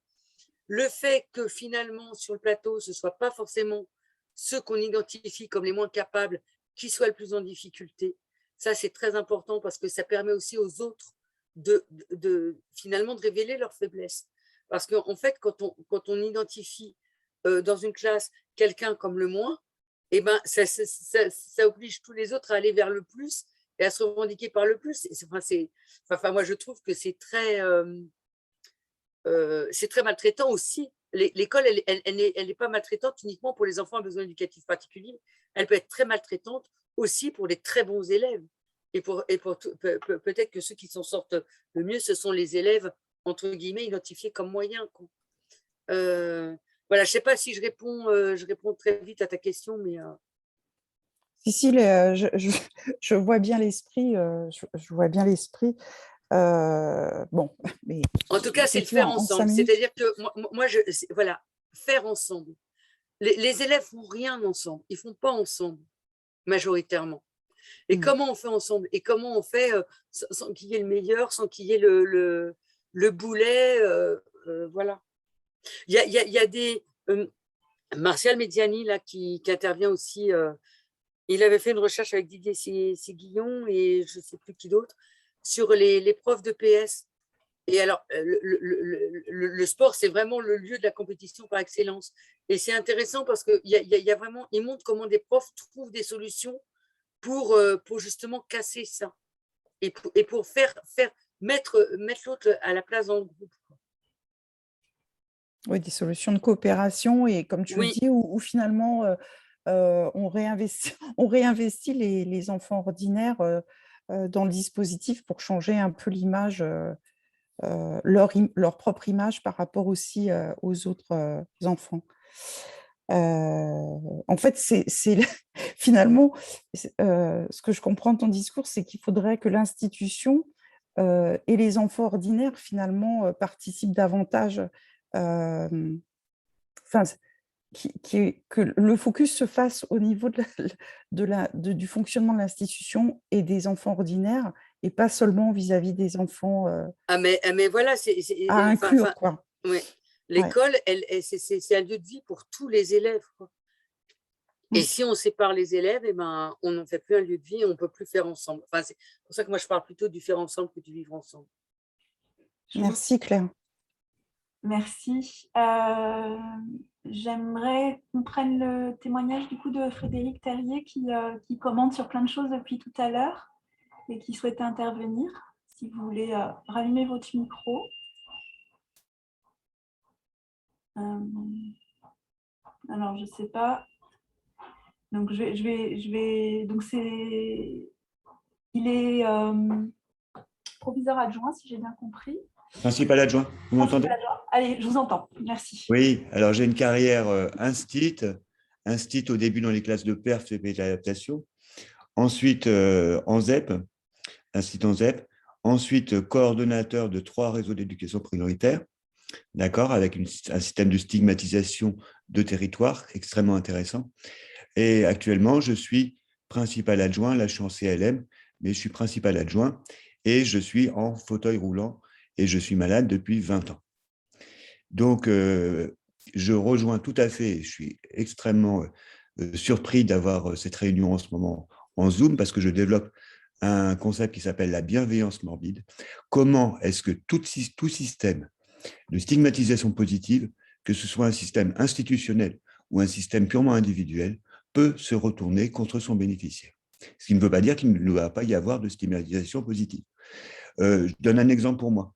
Le fait que finalement, sur le plateau, ce ne soit pas forcément ceux qu'on identifie comme les moins capables qui soient le plus en difficulté, ça c'est très important parce que ça permet aussi aux autres finalement de révéler leurs faiblesses. Parce qu'en fait, quand on identifie dans une classe quelqu'un comme le moins, eh ben, ça oblige tous les autres à aller vers le plus et à se revendiquer par le plus. Moi, je trouve que c'est très maltraitant aussi. L'école, elle n'est pas maltraitante uniquement pour les enfants à besoins éducatifs particuliers. Elle peut être très maltraitante aussi pour les très bons élèves. Et peut-être que ceux qui s'en sortent le mieux, ce sont les élèves, entre guillemets, identifiés comme moyens. Voilà, je ne sais pas si je réponds très vite à ta question, mais… Si, je vois bien l'esprit. Je vois bien l'esprit. Bon, mais en tout cas, c'est le faire ensemble. C'est-à-dire que moi voilà, faire ensemble. Les élèves ne font rien ensemble. Ils ne font pas ensemble, majoritairement. Et comment on fait ensemble? Et comment on fait sans qu'il y ait le meilleur, sans qu'il y ait le boulet, voilà. Il y a des… Martial Mediani, là, qui intervient aussi, il avait fait une recherche avec Didier Séguillon et je ne sais plus qui d'autre, sur les profs de PS. Et alors, le sport, c'est vraiment le lieu de la compétition par excellence. Et c'est intéressant parce qu'il y a vraiment… Il montre comment des profs trouvent des solutions pour justement casser ça et pour mettre l'autre à la place dans le groupe. Oui, des solutions de coopération et comme tu le dis, où finalement on réinvestit les enfants ordinaires dans le dispositif pour changer un peu l'image, leur propre image par rapport aussi aux autres enfants. En fait, finalement, ce que je comprends de ton discours, c'est qu'il faudrait que l'institution et les enfants ordinaires, finalement, participent davantage, que le focus se fasse au niveau du fonctionnement de l'institution et des enfants ordinaires, et pas seulement vis-à-vis des enfants mais voilà, à inclure, quoi. Ouais. L'école, c'est un lieu de vie pour tous les élèves, quoi. Et si on sépare les élèves, eh ben, on n'en fait plus un lieu de vie et on ne peut plus faire ensemble. Enfin, c'est pour ça que moi, je parle plutôt du faire ensemble que du vivre ensemble. Merci, Claire. Merci. J'aimerais qu'on prenne le témoignage du coup de Frédéric Terrier qui commente sur plein de choses depuis tout à l'heure et qui souhaitait intervenir. Si vous voulez rallumer votre micro. Alors, je ne sais pas. Donc, je vais. Donc, il est proviseur adjoint, si j'ai bien compris. Principal adjoint, vous m'entendez? Allez, je vous entends, merci. Oui, alors j'ai une carrière instit au début dans les classes de perf et d'adaptation, ensuite en ZEP, instit en ZEP, ensuite coordonnateur de 3 réseaux d'éducation prioritaire, d'accord, avec un système de stigmatisation de territoire extrêmement intéressant. Et actuellement, je suis principal adjoint, là je suis en CLM, mais je suis principal adjoint et je suis en fauteuil roulant et je suis malade depuis 20 ans. Donc, je rejoins tout à fait, je suis extrêmement surpris d'avoir cette réunion en ce moment en Zoom parce que je développe un concept qui s'appelle la bienveillance morbide. Comment est-ce que tout système de stigmatisation positive, que ce soit un système institutionnel ou un système purement individuel, peut se retourner contre son bénéficiaire. Ce qui ne veut pas dire qu'il ne doit pas y avoir de stigmatisation positive. Je donne un exemple pour moi.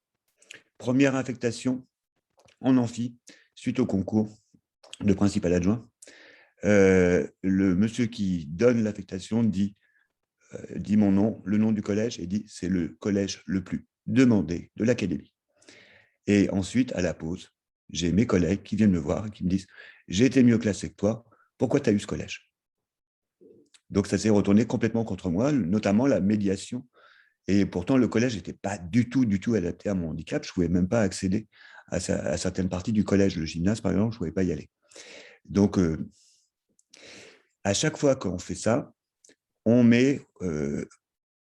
Première affectation en amphi, suite au concours de principal adjoint. Le monsieur qui donne l'affectation dit mon nom, le nom du collège, et dit c'est le collège le plus demandé de l'académie. Et ensuite, à la pause, j'ai mes collègues qui viennent me voir et qui me disent j'ai été mieux classé que toi, pourquoi tu as eu ce collège? Donc ça s'est retourné complètement contre moi, notamment la médiation. Et pourtant, le collège n'était pas du tout adapté à mon handicap. Je ne pouvais même pas accéder à certaines parties du collège. Le gymnase, par exemple, je ne pouvais pas y aller. Donc, à chaque fois qu'on fait ça, on met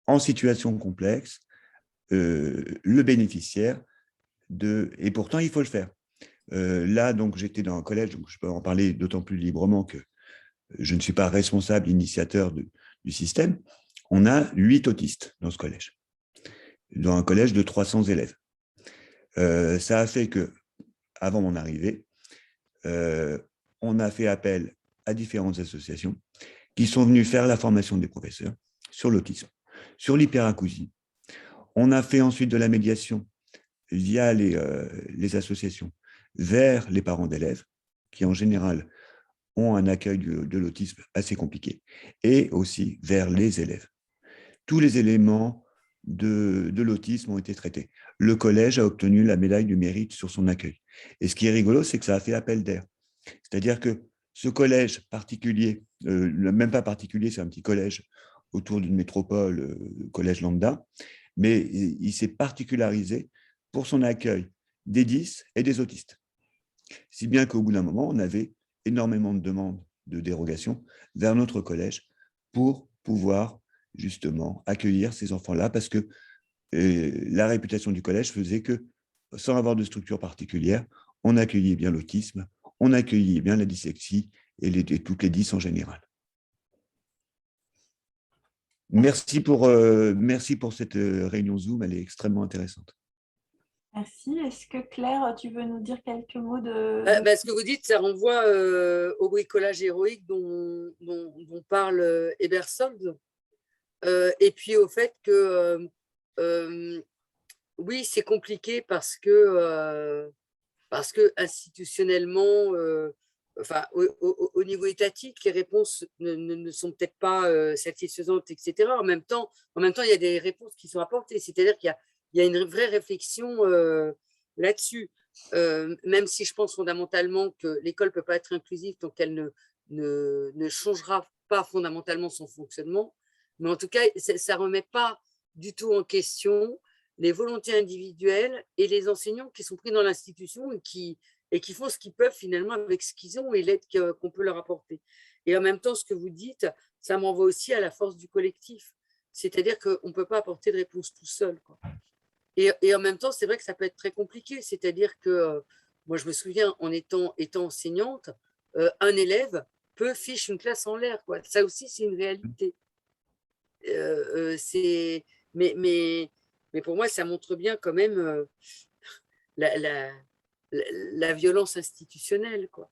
en situation complexe le bénéficiaire et pourtant, il faut le faire. Là, donc, j'étais dans un collège, donc je peux en parler d'autant plus librement que je ne suis pas responsable, initiateur du système. On a 8 autistes dans ce collège, dans un collège de 300 élèves. Ça a fait que, avant mon arrivée, on a fait appel à différentes associations qui sont venues faire la formation des professeurs sur l'autisme, sur l'hyperacousie. On a fait ensuite de la médiation via les associations vers les parents d'élèves, qui en général ont un accueil de l'autisme assez compliqué, et aussi vers les élèves. Tous les éléments de l'autisme ont été traités. Le collège a obtenu la médaille du mérite sur son accueil. Et ce qui est rigolo, c'est que ça a fait appel d'air. C'est-à-dire que ce collège particulier, même pas particulier, c'est un petit collège autour d'une métropole, collège lambda, mais il s'est particularisé pour son accueil des 10 et des autistes. Si bien qu'au bout d'un moment, on avait énormément de demandes de dérogation vers notre collège pour pouvoir justement accueillir ces enfants-là, parce que la réputation du collège faisait que, sans avoir de structure particulière, on accueillait bien l'autisme, on accueillait bien la dyslexie et toutes les 10 en général. Merci pour cette réunion Zoom, elle est extrêmement intéressante. Merci. Est-ce que Claire, tu veux nous dire quelques mots de… Ce que vous dites, ça renvoie au bricolage héroïque dont parle Ebersold. Et puis au fait que, oui, c'est compliqué parce que institutionnellement, au niveau étatique, les réponses ne sont peut-être pas satisfaisantes, etc. En même temps, il y a des réponses qui sont apportées. C'est-à-dire qu'il y a une vraie réflexion là-dessus. Même si je pense fondamentalement que l'école ne peut pas être inclusive tant qu'elle ne changera pas fondamentalement son fonctionnement. Mais en tout cas, ça ne remet pas du tout en question les volontés individuelles et les enseignants qui sont pris dans l'institution et qui font ce qu'ils peuvent finalement avec ce qu'ils ont et l'aide qu'on peut leur apporter. Et en même temps, ce que vous dites, ça m'envoie aussi à la force du collectif. C'est-à-dire qu'on ne peut pas apporter de réponse tout seul, quoi. Et en même temps, c'est vrai que ça peut être très compliqué. C'est-à-dire que moi, je me souviens, en étant enseignante, un élève peut ficher une classe en l'air, quoi. Ça aussi, c'est une réalité. Mais pour moi, ça montre bien quand même la violence institutionnelle, quoi.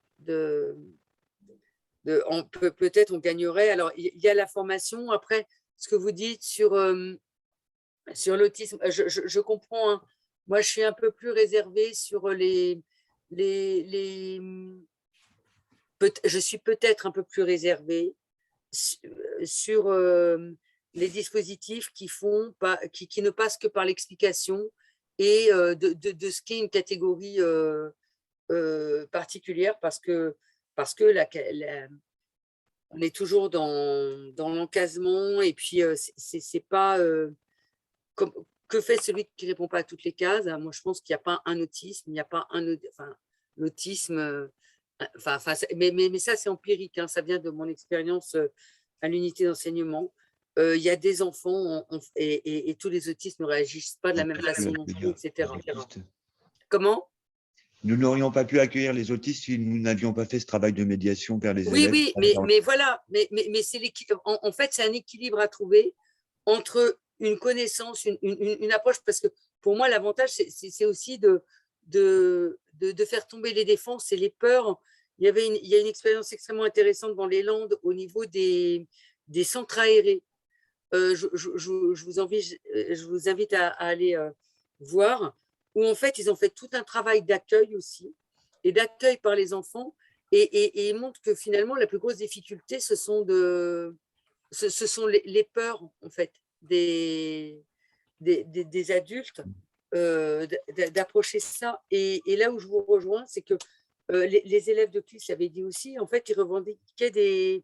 Peut-être on gagnerait. Alors, il y a la formation. Après, ce que vous dites sur l'autisme, je comprends. Hein. Moi, je suis un peu plus réservée sur je suis peut-être un peu plus réservée sur les dispositifs qui ne passent que par l'explication et de ce qu'est une catégorie particulière, parce que on est toujours dans l'encasement, et puis c'est pas que fait celui qui ne répond pas à toutes les cases. Moi, je pense qu'il n'y a pas un autisme, il n'y a pas l'autisme. Mais ça, c'est empirique, hein, ça vient de mon expérience à l'unité d'enseignement. Il y a des enfants et tous les autistes ne réagissent pas de la même façon non plus, etc. Comment ? Nous n'aurions pas pu accueillir les autistes si nous n'avions pas fait ce travail de médiation vers les élèves. Oui, mais voilà. Mais en fait, c'est un équilibre à trouver entre une connaissance, une approche, parce que pour moi, l'avantage, c'est aussi de faire tomber les défenses et les peurs. Il y a une expérience extrêmement intéressante dans les Landes au niveau des centres aérés. Je vous invite à aller voir, où en fait, ils ont fait tout un travail d'accueil aussi, et d'accueil par les enfants, et ils montrent que finalement, la plus grosse difficulté, ce sont les peurs, en fait, des adultes, d'approcher ça. Et là où je vous rejoins, c'est que les élèves de CLIS l'avaient dit aussi, en fait, ils revendiquaient des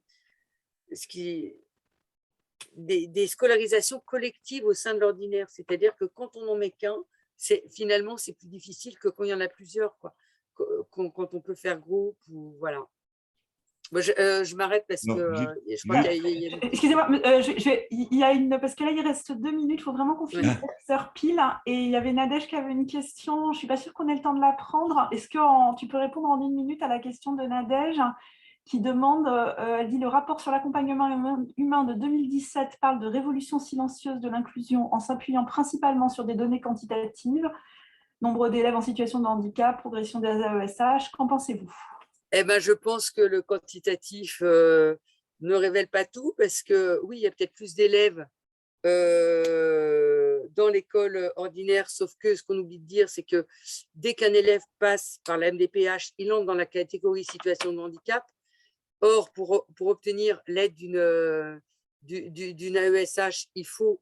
scolarisations collectives au sein de l'ordinaire. C'est-à-dire que quand on n'en met qu'un, finalement, c'est plus difficile que quand il y en a plusieurs, quoi. Quand on peut faire groupe, ou voilà. Moi, je m'arrête parce que je crois qu'il y a... Excusez-moi, il y a parce que là, il reste 2 minutes. Il faut vraiment qu'on finisse cette heure pile. Et il y avait Nadège qui avait une question. Je ne suis pas sûre qu'on ait le temps de la prendre. Est-ce que tu peux répondre en 1 minute à la question de Nadège qui demande, elle dit, le rapport sur l'accompagnement humain de 2017 parle de révolution silencieuse de l'inclusion en s'appuyant principalement sur des données quantitatives, nombre d'élèves en situation de handicap, progression des AESH. Qu'en pensez-vous ? Eh ben, je pense que le quantitatif ne révèle pas tout, parce que oui, il y a peut-être plus d'élèves dans l'école ordinaire, sauf que ce qu'on oublie de dire, c'est que dès qu'un élève passe par la MDPH, il entre dans la catégorie situation de handicap. Or, pour obtenir l'aide d'une AESH, il faut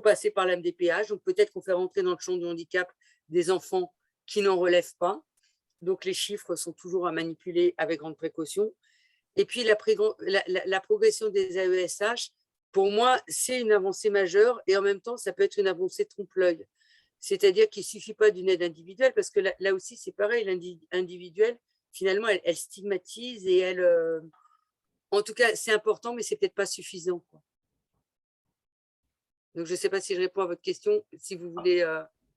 passer par la MDPH. Donc, peut-être qu'on fait rentrer dans le champ du handicap des enfants qui n'en relèvent pas. Donc, les chiffres sont toujours à manipuler avec grande précaution. Et puis, la progression des AESH, pour moi, c'est une avancée majeure, et en même temps, ça peut être une avancée trompe-l'œil. C'est-à-dire qu'il ne suffit pas d'une aide individuelle, parce que là aussi, c'est pareil, l'individuel, finalement, elle stigmatise, et elle... en tout cas, c'est important, mais ce n'est peut-être pas suffisant, quoi. Donc, je ne sais pas si je réponds à votre question, si vous voulez...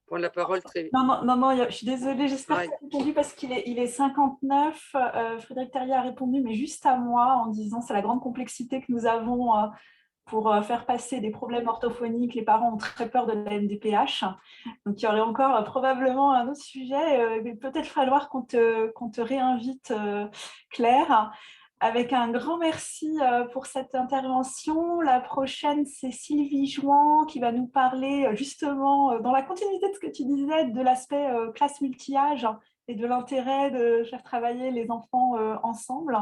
prendre la parole très... Non, je suis désolée, j'espère que tu as répondu parce qu'il est 59. Frédéric Terrier a répondu, mais juste à moi, en disant c'est la grande complexité que nous avons pour faire passer des problèmes orthophoniques. Les parents ont très peur de la MDPH. Donc, il y aurait encore probablement un autre sujet. Il va peut-être falloir qu'on te réinvite, Claire. Avec un grand merci pour cette intervention. La prochaine, c'est Sylvie Jouan qui va nous parler justement, dans la continuité de ce que tu disais, de l'aspect classe multi-âge et de l'intérêt de faire travailler les enfants ensemble.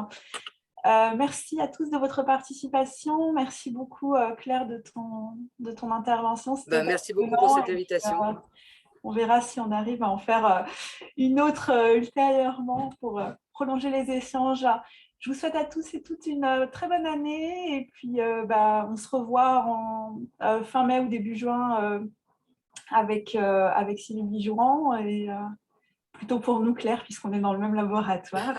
Merci à tous de votre participation. Merci beaucoup, Claire, de ton intervention. Merci beaucoup pour cette invitation. On verra si on arrive à en faire une autre ultérieurement pour prolonger les échanges. Je vous souhaite à tous et toutes une très bonne année, et puis on se revoit en fin mai ou début juin avec Sylvie Jouan, et plutôt pour nous, Claire, puisqu'on est dans le même laboratoire.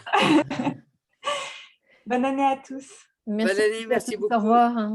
Bonne année à tous. Merci, bonne année, merci beaucoup. Au revoir.